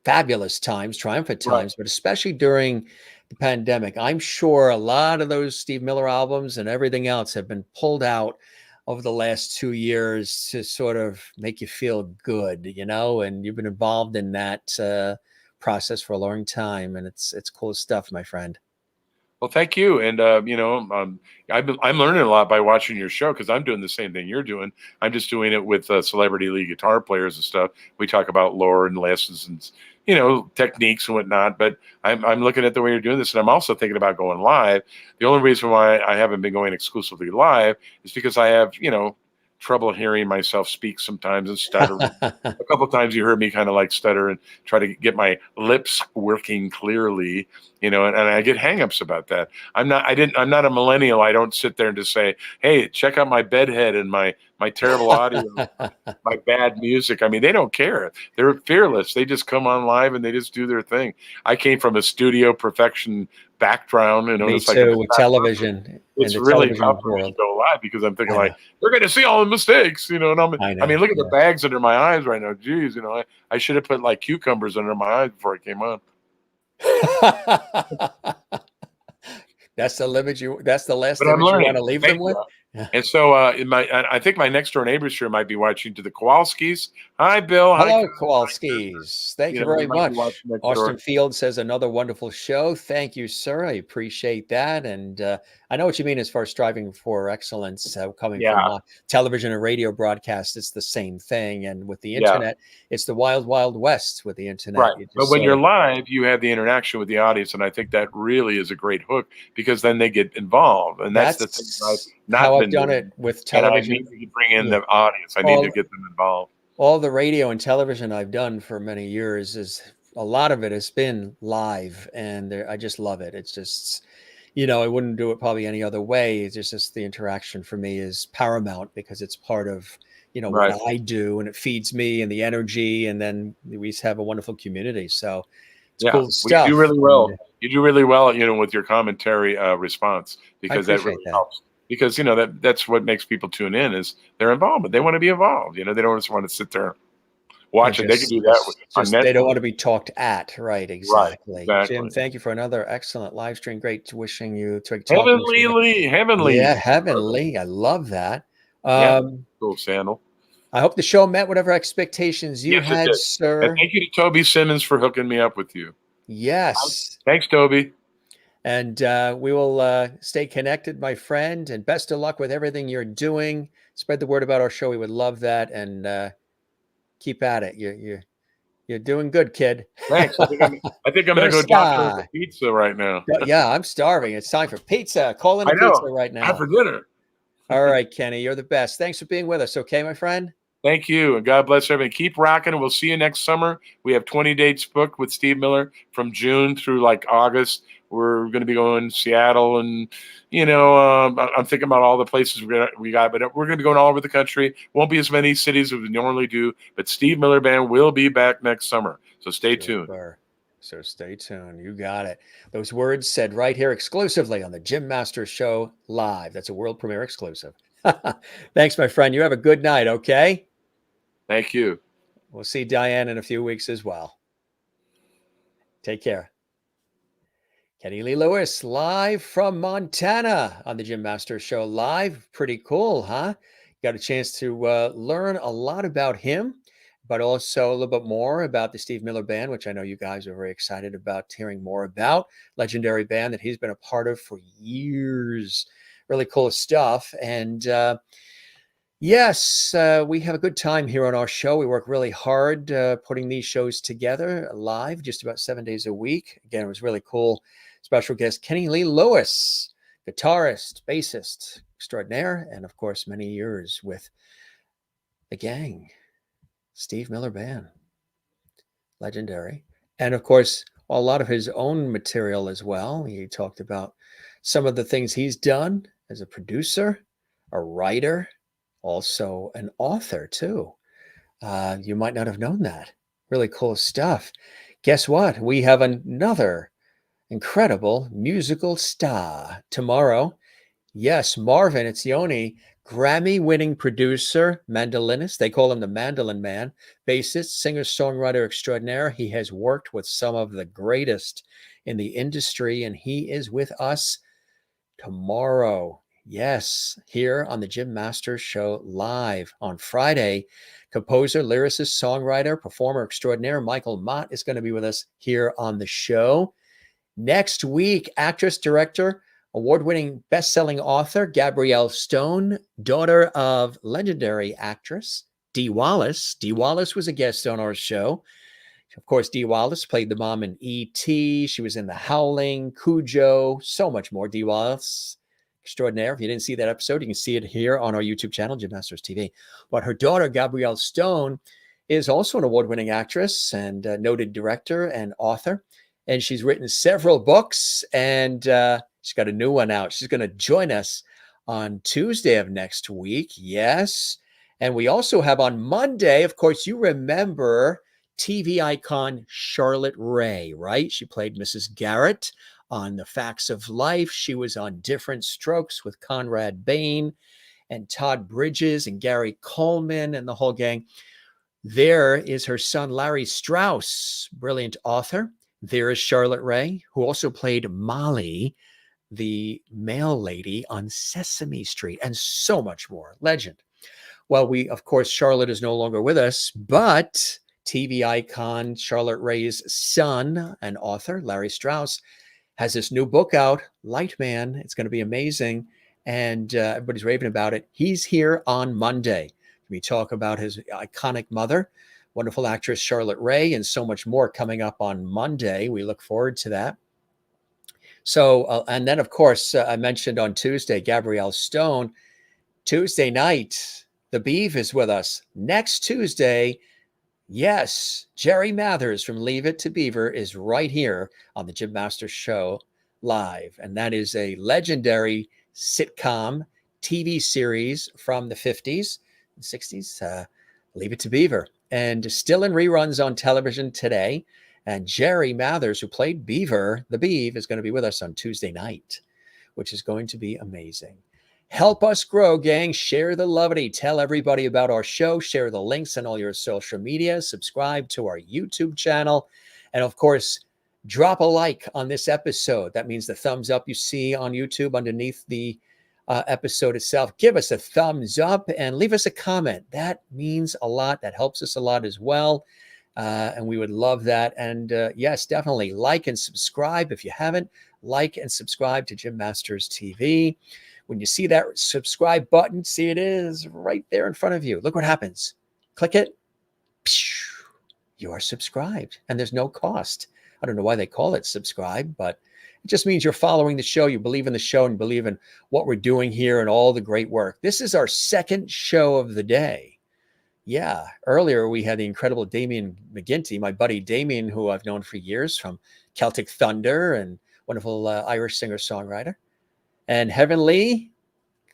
fabulous times, triumphant times, but especially during the pandemic. I'm sure a lot of those Steve Miller albums and everything else have been pulled out over the last 2 years to sort of make you feel good, and you've been involved in that process for a long time. And it's cool stuff, my friend. Well, thank you. And, I'm learning a lot by watching your show because I'm doing the same thing you're doing. I'm just doing it with celebrity lead guitar players and stuff. We talk about lore and lessons and, techniques and whatnot. But I'm looking at the way you're doing this. And I'm also thinking about going live. The only reason why I haven't been going exclusively live is because I have, trouble hearing myself speak sometimes and stutter. A couple of times you heard me kind of like stutter and try to get my lips working clearly, and I get hangups about that. I'm not a millennial. I don't sit there and just say, hey, check out my bedhead and my terrible audio, my bad music. I mean, they don't care. They're fearless. They just come on live and they just do their thing. I came from a studio perfection background, Me too, with television. It's really tough for me to go live because I'm thinking like, they're going to see all the mistakes, and I mean, look at the bags under my eyes right now. Geez, I should have put like cucumbers under my eyes before I came on. That's the limit that's the last image you want to leave them with. And so I think my next door neighbors here might be watching to the Kowalskis. Hi, Bill. Hello, Kowalskis. Thank you very much. Austin Field says another wonderful show. Thank you, sir. I appreciate that. And I know what you mean as far as striving for excellence coming from television and radio broadcast. It's the same thing. And with the internet, it's the wild, wild west with the internet. Right. But when you're live, you have the interaction with the audience. And I think that really is a great hook because then they get involved. And that's the thing. I've done it with television. And I need to bring in the audience. I need to get them involved. All the radio and television I've done for many years a lot of it has been live, and I just love it. It's just, I wouldn't do it probably any other way. It's just the interaction for me is paramount because it's part of, what Right. I do, and it feeds me and the energy. And then we have a wonderful community. So it's Yeah. cool Well, you do stuff. really And well. You do really well, with your commentary response, I because that appreciate really that. helps. Because that's what makes people tune in is their involvement. They want to be involved. They don't just want to sit there And watch it. They can just, do that just, on just, they don't Netflix. want to be talked at. Right. Right. Exactly. Jim, Exactly. thank you for another excellent live stream. Great wishing you to talking with you Heavenly again. Lee, Yeah. Heavenly. Heavenly. I love that. Yeah. Um, Cool sandal. I hope the show met whatever expectations you Yes, it had, did. And sir. thank you to Toby Simmons for hooking me up with you. Yes. Thanks, Toby. And we will stay connected, my friend. And best of luck with everything you're doing. Spread the word about our show. We would love that. And keep at it. You're doing good, kid. Thanks. I think I'm You're gonna a go drop some star. pizza right now. Yeah, I'm starving. It's time for pizza. Call in a I pizza know. right Time now. for dinner. All right, Kenny, you're the best. Thanks for being with us. Okay, my friend? Thank you, and God bless everybody. Keep rocking, and we'll see you next summer. We have 20 dates booked with Steve Miller from June through like August. We're going to be going to Seattle, and I'm thinking about all the places we got, but we're going to be going all over the country. Won't be as many cities as we normally do, but Steve Miller Band will be back next summer, so stay tuned. Super. So stay tuned. You got it. Those words said right here exclusively on the Jim Masters Show live. That's a world premiere exclusive. Thanks, my friend. You have a good night, okay? Thank you. We'll see Diane in a few weeks as well. Take care. Kenny Lee Lewis live from Montana on the Jim Masters Show live. Pretty cool, huh? Got a chance to learn a lot about him, but also a little bit more about the Steve Miller Band, which I know you guys are very excited about hearing more about. Legendary band that he's been a part of for years. Really cool stuff. And yes, we have a good time here on our show. We work really hard putting these shows together live just about 7 days a week. Again, it was really cool. Special guest Kenny Lee Lewis, guitarist, bassist extraordinaire, and of course, many years with the gang, Steve Miller Band, legendary. And of course, a lot of his own material as well. He talked about some of the things he's done as a producer, a writer, also an author too. You might not have known that. Really cool stuff. Guess what? We have another incredible musical star tomorrow. Yes, Marvin Etzioni, Grammy-winning producer, mandolinist. They call him the Mandolin Man, bassist, singer-songwriter extraordinaire. He has worked with some of the greatest in the industry, and he is with us tomorrow. Yes, here on the Jim Masters Show live on Friday. Composer, lyricist, songwriter, performer extraordinaire Michael Mott is going to be with us here on the show. Next week, actress, director, award-winning best-selling author Gabrielle Stone, daughter of legendary actress Dee Wallace. Dee Wallace was a guest on our show. Of course, Dee Wallace played the mom in E.T. She was in The Howling, Cujo, so much more. Dee Wallace, extraordinaire. If you didn't see that episode, you can see it here on our YouTube channel, Jim Masters TV. But her daughter, Gabrielle Stone, is also an award-winning actress and noted director and author. And she's written several books, and she's got a new one out. She's going to join us on Tuesday of next week. Yes. And we also have on Monday, of course, you remember TV icon Charlotte Rae, right? She played Mrs. Garrett on The Facts of Life. She was on Different Strokes with Conrad Bain and Todd Bridges and Gary Coleman and the whole gang. There is her son, Larry Strauss, brilliant author. There is Charlotte Rae, who also played Molly, the mail lady on Sesame Street, and so much more. Legend. Well, of course, Charlotte is no longer with us, but TV icon Charlotte Rae's son and author, Larry Strauss, has this new book out, Light Man. It's going to be amazing. And everybody's raving about it. He's here on Monday. We talk about his iconic mother, wonderful actress Charlotte Rae, and so much more coming up on Monday. We look forward to that. So, and then, of course, I mentioned on Tuesday, Gabrielle Stone. Tuesday night, the Beeve is with us. Next Tuesday, yes, Jerry Mathers from Leave It to Beaver is right here on the Jim Masters Show Live. And that is a legendary sitcom TV series from the 50s and 60s. Leave It to Beaver. And still in reruns on television today. And Jerry Mathers, who played Beaver, the Beav, is going to be with us on Tuesday night, which is going to be amazing. Help us grow, gang. Share the lovity. Tell everybody about our show. Share the links on all your social media. Subscribe to our YouTube channel. And of course, drop a like on this episode. That means the thumbs up you see on YouTube underneath the episode itself. Give us a thumbs up and leave us a comment. That means a lot. That helps us a lot as well. And we would love that. And yes, definitely like and subscribe. If you haven't, like and subscribe to Jim Masters TV. When you see that subscribe button, see it is right there in front of you. Look what happens. Click it. You are subscribed and there's no cost. I don't know why they call it subscribe, but it just means you're following the show. You believe in the show and believe in what we're doing here and all the great work. This is our second show of the day. Yeah, earlier we had the incredible Damien McGinty, my buddy Damien, who I've known for years from Celtic Thunder and wonderful Irish singer-songwriter. And Heavenly,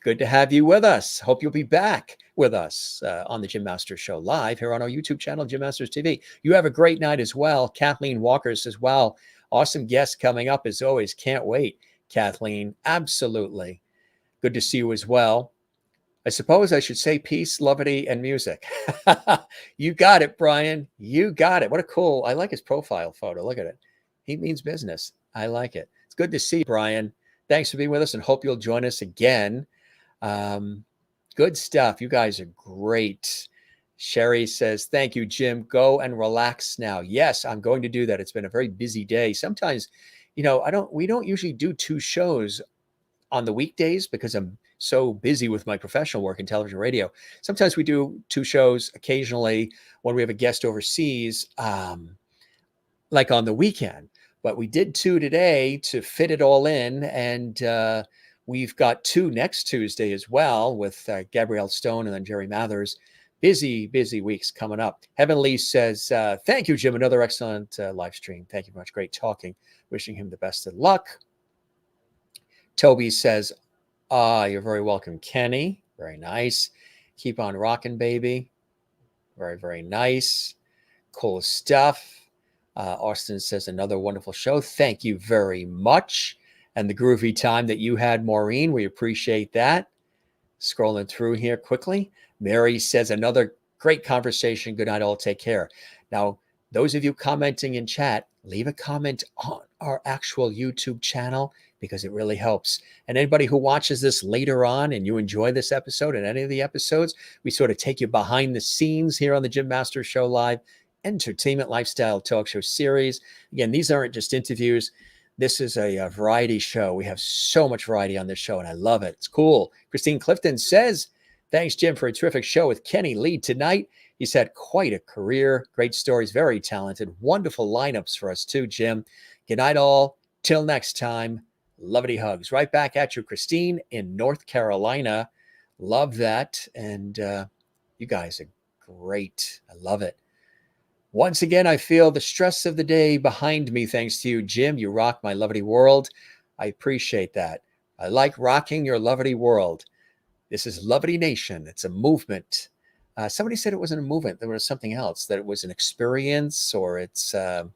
good to have you with us. Hope you'll be back with us on the Jim Masters Show live here on our YouTube channel, Jim Masters TV. You have a great night as well. Kathleen Walker says, wow, awesome guest coming up as always. Can't wait, Kathleen. Absolutely. Good to see you as well. I suppose I should say peace, levity, and music. You got it, Brian. You got it. What a cool, I like his profile photo. Look at it. He means business. I like it. It's good to see you, Brian. Thanks for being with us and hope you'll join us again. Good stuff. You guys are great. Sherry says, thank you, Jim. Go and relax now. Yes, I'm going to do that. It's been a very busy day. Sometimes, we don't usually do two shows on the weekdays because I'm so busy with my professional work in television radio. Sometimes we do two shows occasionally when we have a guest overseas, like on the weekend. But we did two today to fit it all in. And we've got two next Tuesday as well with Gabrielle Stone and then Jerry Mathers. Busy weeks coming up. Heavenly says, thank you, Jim. Another excellent live stream. Thank you very much. Great talking. Wishing him the best of luck. Toby says, you're very welcome, Kenny. Very nice. Keep on rocking, baby. Very, very nice. Cool stuff. Austin says, another wonderful show. Thank you very much. And the groovy time that you had, Maureen, we appreciate that. Scrolling through here quickly. Mary says, another great conversation. Good night, all. Take care. Now, those of you commenting in chat, leave a comment on our actual YouTube channel because it really helps. And anybody who watches this later on and you enjoy this episode and any of the episodes, we sort of take you behind the scenes here on the Jim Masters Show Live entertainment lifestyle talk show series. Again, these aren't just interviews. This is a variety show. We have so much variety on this show and I love it. It's cool. Christine Clifton says, thanks, Jim, for a terrific show with Kenny Lee tonight. He's had quite a career, great stories, very talented, wonderful lineups for us too, Jim. Good night, all. Till next time, lovety hugs. Right back at you, Christine in North Carolina. Love that. And you guys are great. I love it. Once again, I feel the stress of the day behind me thanks to you, Jim. You rock my lovety world. I appreciate that. I like rocking your lovety world. This is Lovety Nation. It's a movement. Somebody said it wasn't a movement. There was something else, that it was an experience or it's the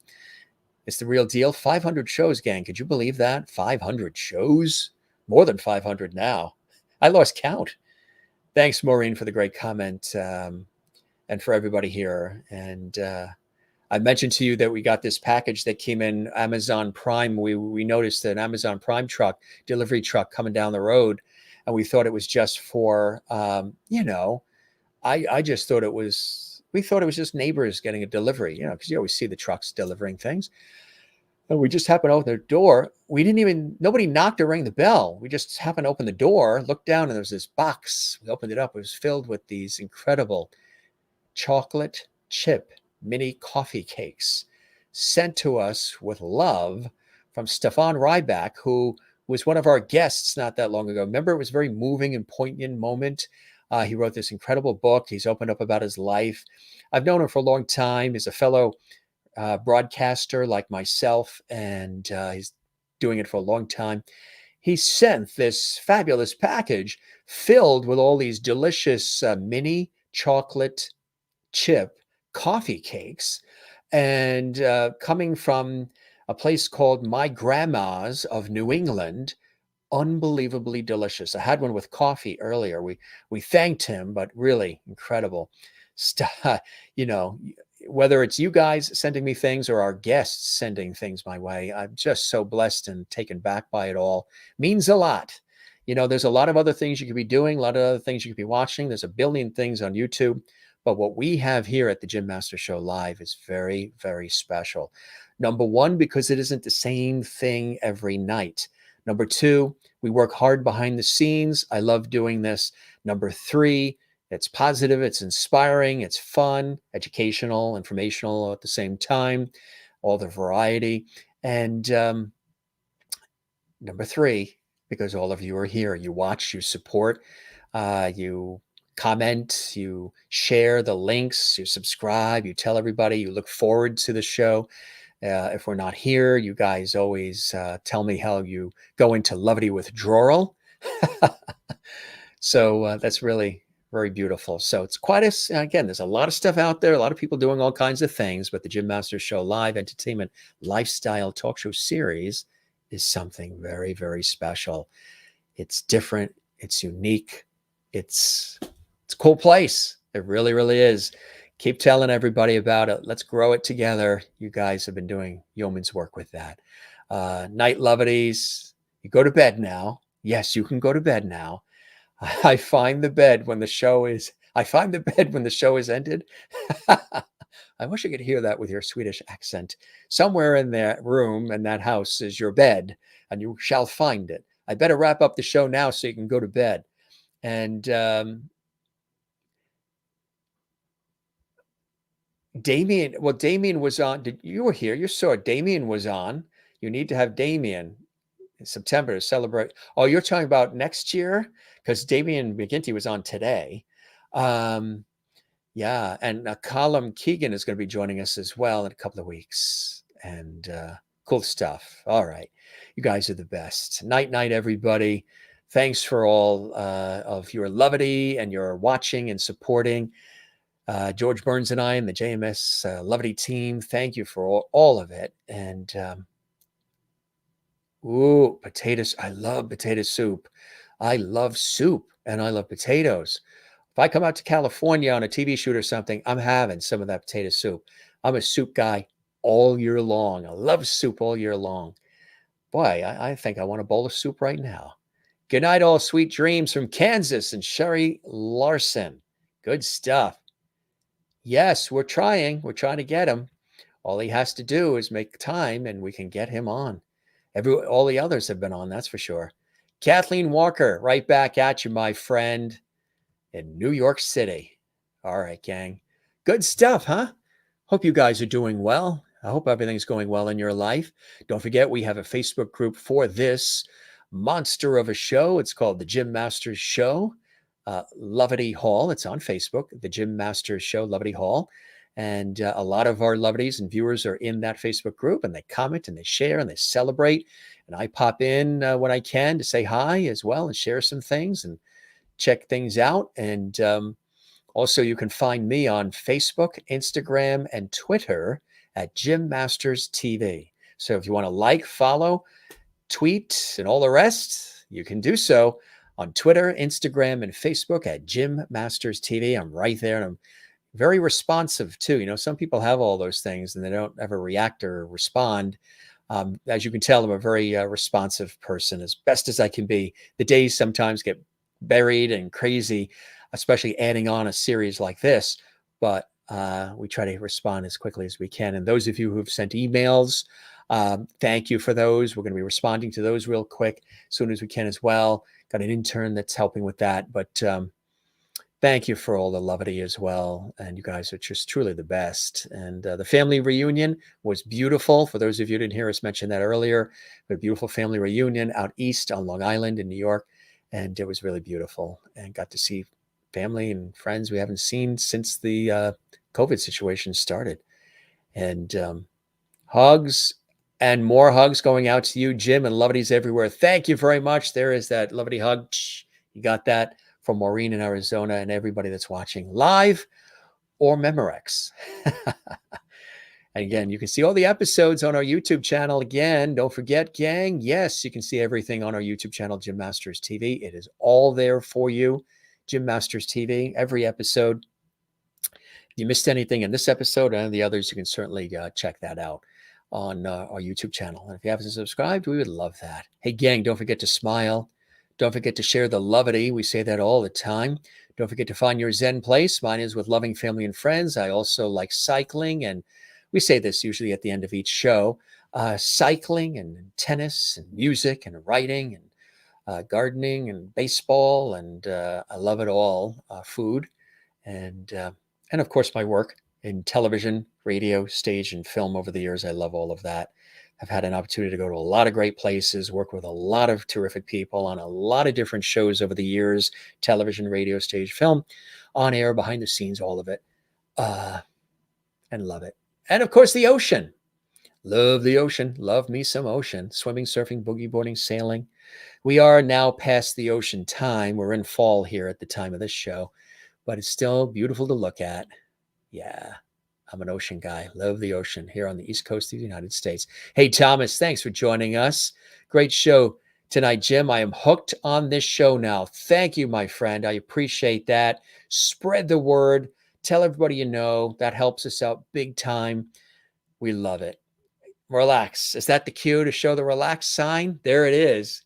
real deal. 500 shows, gang. Could you believe that? 500 shows? More than 500 now. I lost count. Thanks, Maureen, for the great comment and for everybody here. And I mentioned to you that we got this package that came in Amazon Prime. We noticed an Amazon Prime delivery truck coming down the road. And we thought it was just for, I just thought we thought it was just neighbors getting a delivery, because you always see the trucks delivering things. And we just happened to open the door. Nobody knocked or rang the bell. We just happened to open the door, looked down, and there was this box. We opened it up. It was filled with these incredible chocolate chip mini coffee cakes sent to us with love from Stefan Ryback, who was one of our guests not that long ago. Remember, it was a very moving and poignant moment. He wrote this incredible book. He's opened up about his life. I've known him for a long time. He's a fellow broadcaster like myself, and he's doing it for a long time. He sent this fabulous package filled with all these delicious mini chocolate chip coffee cakes, and coming from a place called My Grandma's of New England, unbelievably delicious. I had one with coffee earlier. We thanked him, but really incredible stuff. You know, whether it's you guys sending me things or our guests sending things my way, I'm just so blessed and taken back by it all. Means a lot. You know, there's a lot of other things you could be doing, a lot of other things you could be watching. There's a billion things on YouTube. But what we have here at the Jim Master Show Live is very, very special. Number one, because it isn't the same thing every night. Number two, we work hard behind the scenes. I love doing this. Number three, it's positive, it's inspiring, it's fun, educational, informational at the same time, all the variety. And number three, because all of you are here, you watch, you support, you comment, you share the links, you subscribe, you tell everybody, you look forward to the show. If we're not here, you guys always tell me how you go into lovely withdrawal. So that's really very beautiful. So it's quite again, there's a lot of stuff out there, a lot of people doing all kinds of things, but the Jim Masters Show Live Entertainment Lifestyle Talk Show Series is something very, very special. It's different. It's unique. It's a cool place. It really, really is. Keep telling everybody about it. Let's grow it together. You guys have been doing yeoman's work with that. Night lovities, you go to bed now. Yes, you can go to bed now. I find the bed when the show is ended. I wish I could hear that with your Swedish accent. Somewhere in that room and that house is your bed, and you shall find it. I better wrap up the show now so you can go to bed. And Damien, well, Damien was on. You were here. You saw it. Damien was on. You need to have Damien in September to celebrate. Oh, you're talking about next year? Because Damien McGinty was on today. Yeah, and Colum Keegan is going to be joining us as well in a couple of weeks. And cool stuff. All right. You guys are the best. Night, night, everybody. Thanks for all of your levity and your watching and supporting. George Burns and I and the JMS Levity team, thank you for all of it. And potatoes. I love potato soup. I love soup and I love potatoes. If I come out to California on a TV shoot or something, I'm having some of that potato soup. I'm a soup guy all year long. I love soup all year long. Boy, I think I want a bowl of soup right now. Good night, all sweet dreams from Kansas and Sherry Larson. Good stuff. Yes, we're trying. We're trying to get him. All he has to do is make time and we can get him on. All the others have been on, that's for sure. Kathleen Walker, right back at you, my friend, in New York City. All right, gang. Good stuff, huh? Hope you guys are doing well. I hope everything's going well in your life. Don't forget, we have a Facebook group for this monster of a show. It's called The Jim Masters Show. Lovety Hall. It's on Facebook, the Jim Masters Show, Lovety Hall. And a lot of our loveties and viewers are in that Facebook group, and they comment and they share and they celebrate. And I pop in when I can to say hi as well and share some things and check things out. And also, you can find me on Facebook, Instagram, and Twitter at Jim Masters TV. So if you want to like, follow, tweet, and all the rest, you can do so on Twitter, Instagram, and Facebook at Jim Masters TV. I'm right there, and I'm very responsive too. You know, some people have all those things and they don't ever react or respond. As you can tell, I'm a very responsive person, as best as I can be. The days sometimes get buried and crazy, especially adding on a series like this, but we try to respond as quickly as we can. And those of you who've sent emails, thank you for those. We're going to be responding to those real quick as soon as we can as well. Got an intern that's helping with that, but thank you for all the levity as well. And you guys are just truly the best. And the family reunion was beautiful. For those of you who didn't hear us mention that earlier, we had a beautiful family reunion out east on Long Island in New York. And it was really beautiful, and got to see family and friends we haven't seen since the COVID situation started. And hugs And more hugs going out to you, Jim, and lovelies everywhere. Thank you very much. There is that lovely hug. You got that from Maureen in Arizona and everybody that's watching live or Memorex. And again, you can see all the episodes on our YouTube channel. Again, don't forget, gang, yes, you can see everything on our YouTube channel, Jim Masters TV. It is all there for you, Jim Masters TV, every episode. If you missed anything in this episode and the others, you can certainly check that out on our YouTube channel. And if you haven't subscribed, we would love that. Hey, gang, don't forget to smile. Don't forget to share the levity. We say that all the time. Don't forget to find your Zen place. Mine is with loving family and friends. I also like cycling, and we say this usually at the end of each show. Cycling and tennis and music and writing and gardening and baseball, and I love it all. Food and of course my work in television, radio, stage, and film over the years. I love all of that. I've had an opportunity to go to a lot of great places, work with a lot of terrific people on a lot of different shows over the years, television, radio, stage, film, on air, behind the scenes, all of it, and love it. And of course, the ocean. Love the ocean. Love me some ocean. Swimming, surfing, boogie boarding, sailing. We are now past the ocean time. We're in fall here at the time of this show, but it's still beautiful to look at. Yeah, I'm an ocean guy. Love the ocean here on the East Coast of the United States. Hey, Thomas, thanks for joining us. Great show tonight, Jim. I am hooked on this show now. Thank you, my friend. I appreciate that. Spread the word. Tell everybody you know. That helps us out big time. We love it. Relax. Is that the cue to show the relax sign? There it is.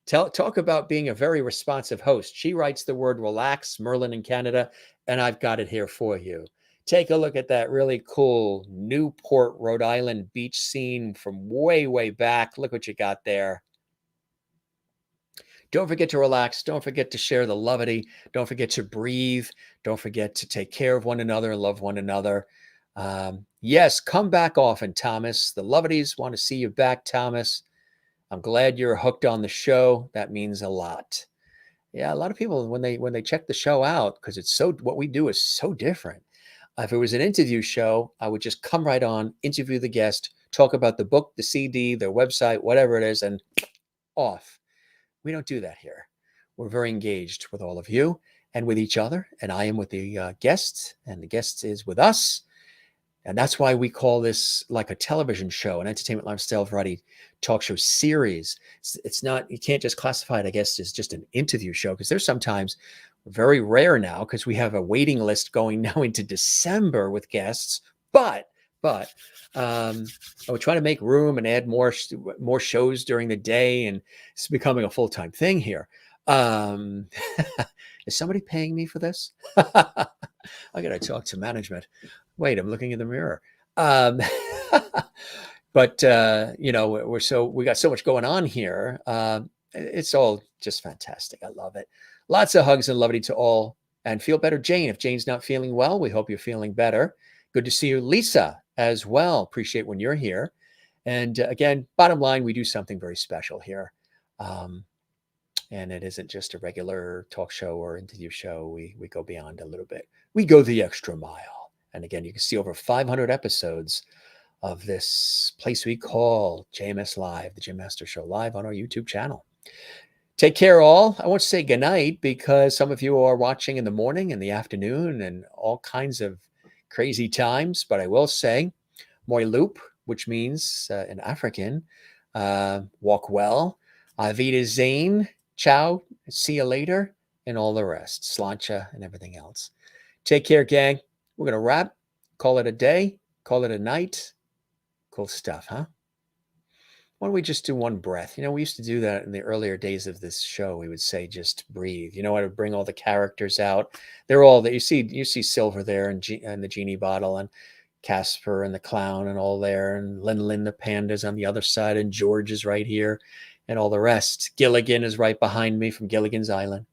Talk about being a very responsive host. She writes the word relax, Merlin in Canada, and I've got it here for you. Take a look at that really cool Newport, Rhode Island beach scene from way, way back. Look what you got there. Don't forget to relax. Don't forget to share the levity. Don't forget to breathe. Don't forget to take care of one another and love one another. Yes, come back often, Thomas. The loveties want to see you back, Thomas. I'm glad you're hooked on the show. That means a lot. Yeah, a lot of people when they check the show out, because it's so what we do is so different. If it was an interview show, I would just come right on, interview the guest, talk about the book, the CD, their website, whatever it is, and off. We don't do that here. We're very engaged with all of you and with each other, and I am with the guests, and the guest is with us. And that's why we call this like a television show, an entertainment lifestyle variety talk show series. It's not, you can't just classify it, I guess, as just an interview show, because there's sometimes very rare now because we have a waiting list going now into December with guests. But we're trying to make room and add more shows during the day, and it's becoming a full-time thing here. Is somebody paying me for this? I got to talk to management. Wait, I'm looking in the mirror. But we got so much going on here. It's all just fantastic. I love it. Lots of hugs and levity to all, and feel better, Jane. If Jane's not feeling well, we hope you're feeling better. Good to see you, Lisa, as well. Appreciate when you're here. And again, bottom line, we do something very special here. And it isn't just a regular talk show or interview show. We go beyond a little bit. We go the extra mile. And again, you can see over 500 episodes of this place we call JMS Live, the Jim Master Show, live on our YouTube channel. Take care, all. I won't say goodnight because some of you are watching in the morning, in the afternoon, and all kinds of crazy times. But I will say, Moi Loop, which means in African, walk well. Avida Zane, ciao, see you later, and all the rest, slancha and everything else. Take care, gang. We're going to wrap, call it a day, call it a night. Cool stuff, huh? Why don't we just do one breath? We used to do that in the earlier days of this show. We would say, just breathe. I would bring all the characters out. They're all that you see Silver there and the genie bottle, and Casper and the clown and all there, and Lin the panda's on the other side, and George is right here, and all the rest. Gilligan is right behind me from Gilligan's Island.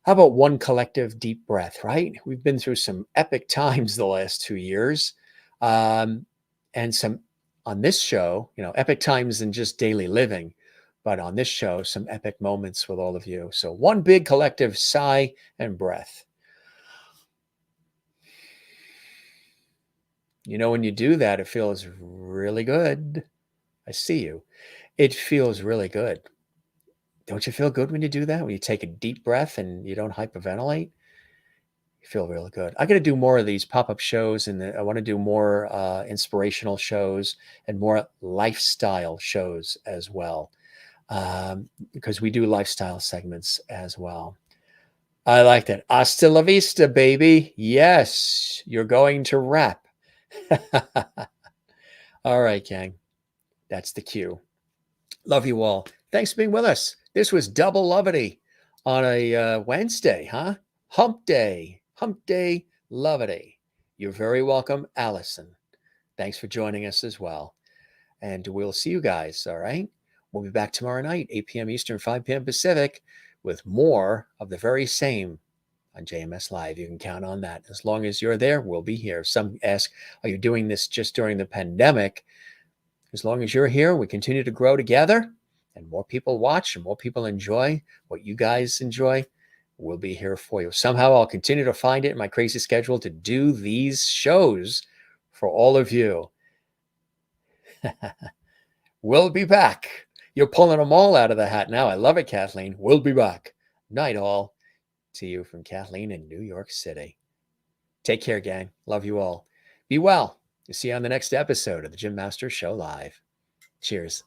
How about one collective deep breath, right? We've been through some epic times the last 2 years. And some on this show, epic times in just daily living, but on this show, some epic moments with all of you. So one big collective sigh and breath. You know, when you do that, it feels really good. I see you. It feels really good. Don't you feel good when you do that? When you take a deep breath and you don't hyperventilate? You feel really good. I got to do more of these pop-up shows, and I want to do more inspirational shows and more lifestyle shows as well, because we do lifestyle segments as well. I like that. Hasta la vista, baby. Yes, you're going to rap. All right, gang. That's the cue. Love you all. Thanks for being with us. This was Double Lovity on a Wednesday, huh? Hump day, Lovity. You're very welcome, Allison. Thanks for joining us as well. And we'll see you guys, all right? We'll be back tomorrow night, 8 p.m. Eastern, 5 p.m. Pacific, with more of the very same on JMS Live. You can count on that. As long as you're there, we'll be here. Some ask, are you doing this just during the pandemic? As long as you're here, we continue to grow together, and more people watch and more people enjoy what you guys enjoy. We'll be here for you. Somehow I'll continue to find it in my crazy schedule to do these shows for all of you. We'll be back. You're pulling them all out of the hat now. I love it, Kathleen. We'll be back. Night all. To you from Kathleen in New York City. Take care, gang. Love you all. Be well. See you on the next episode of the Jim Masters Show Live. Cheers.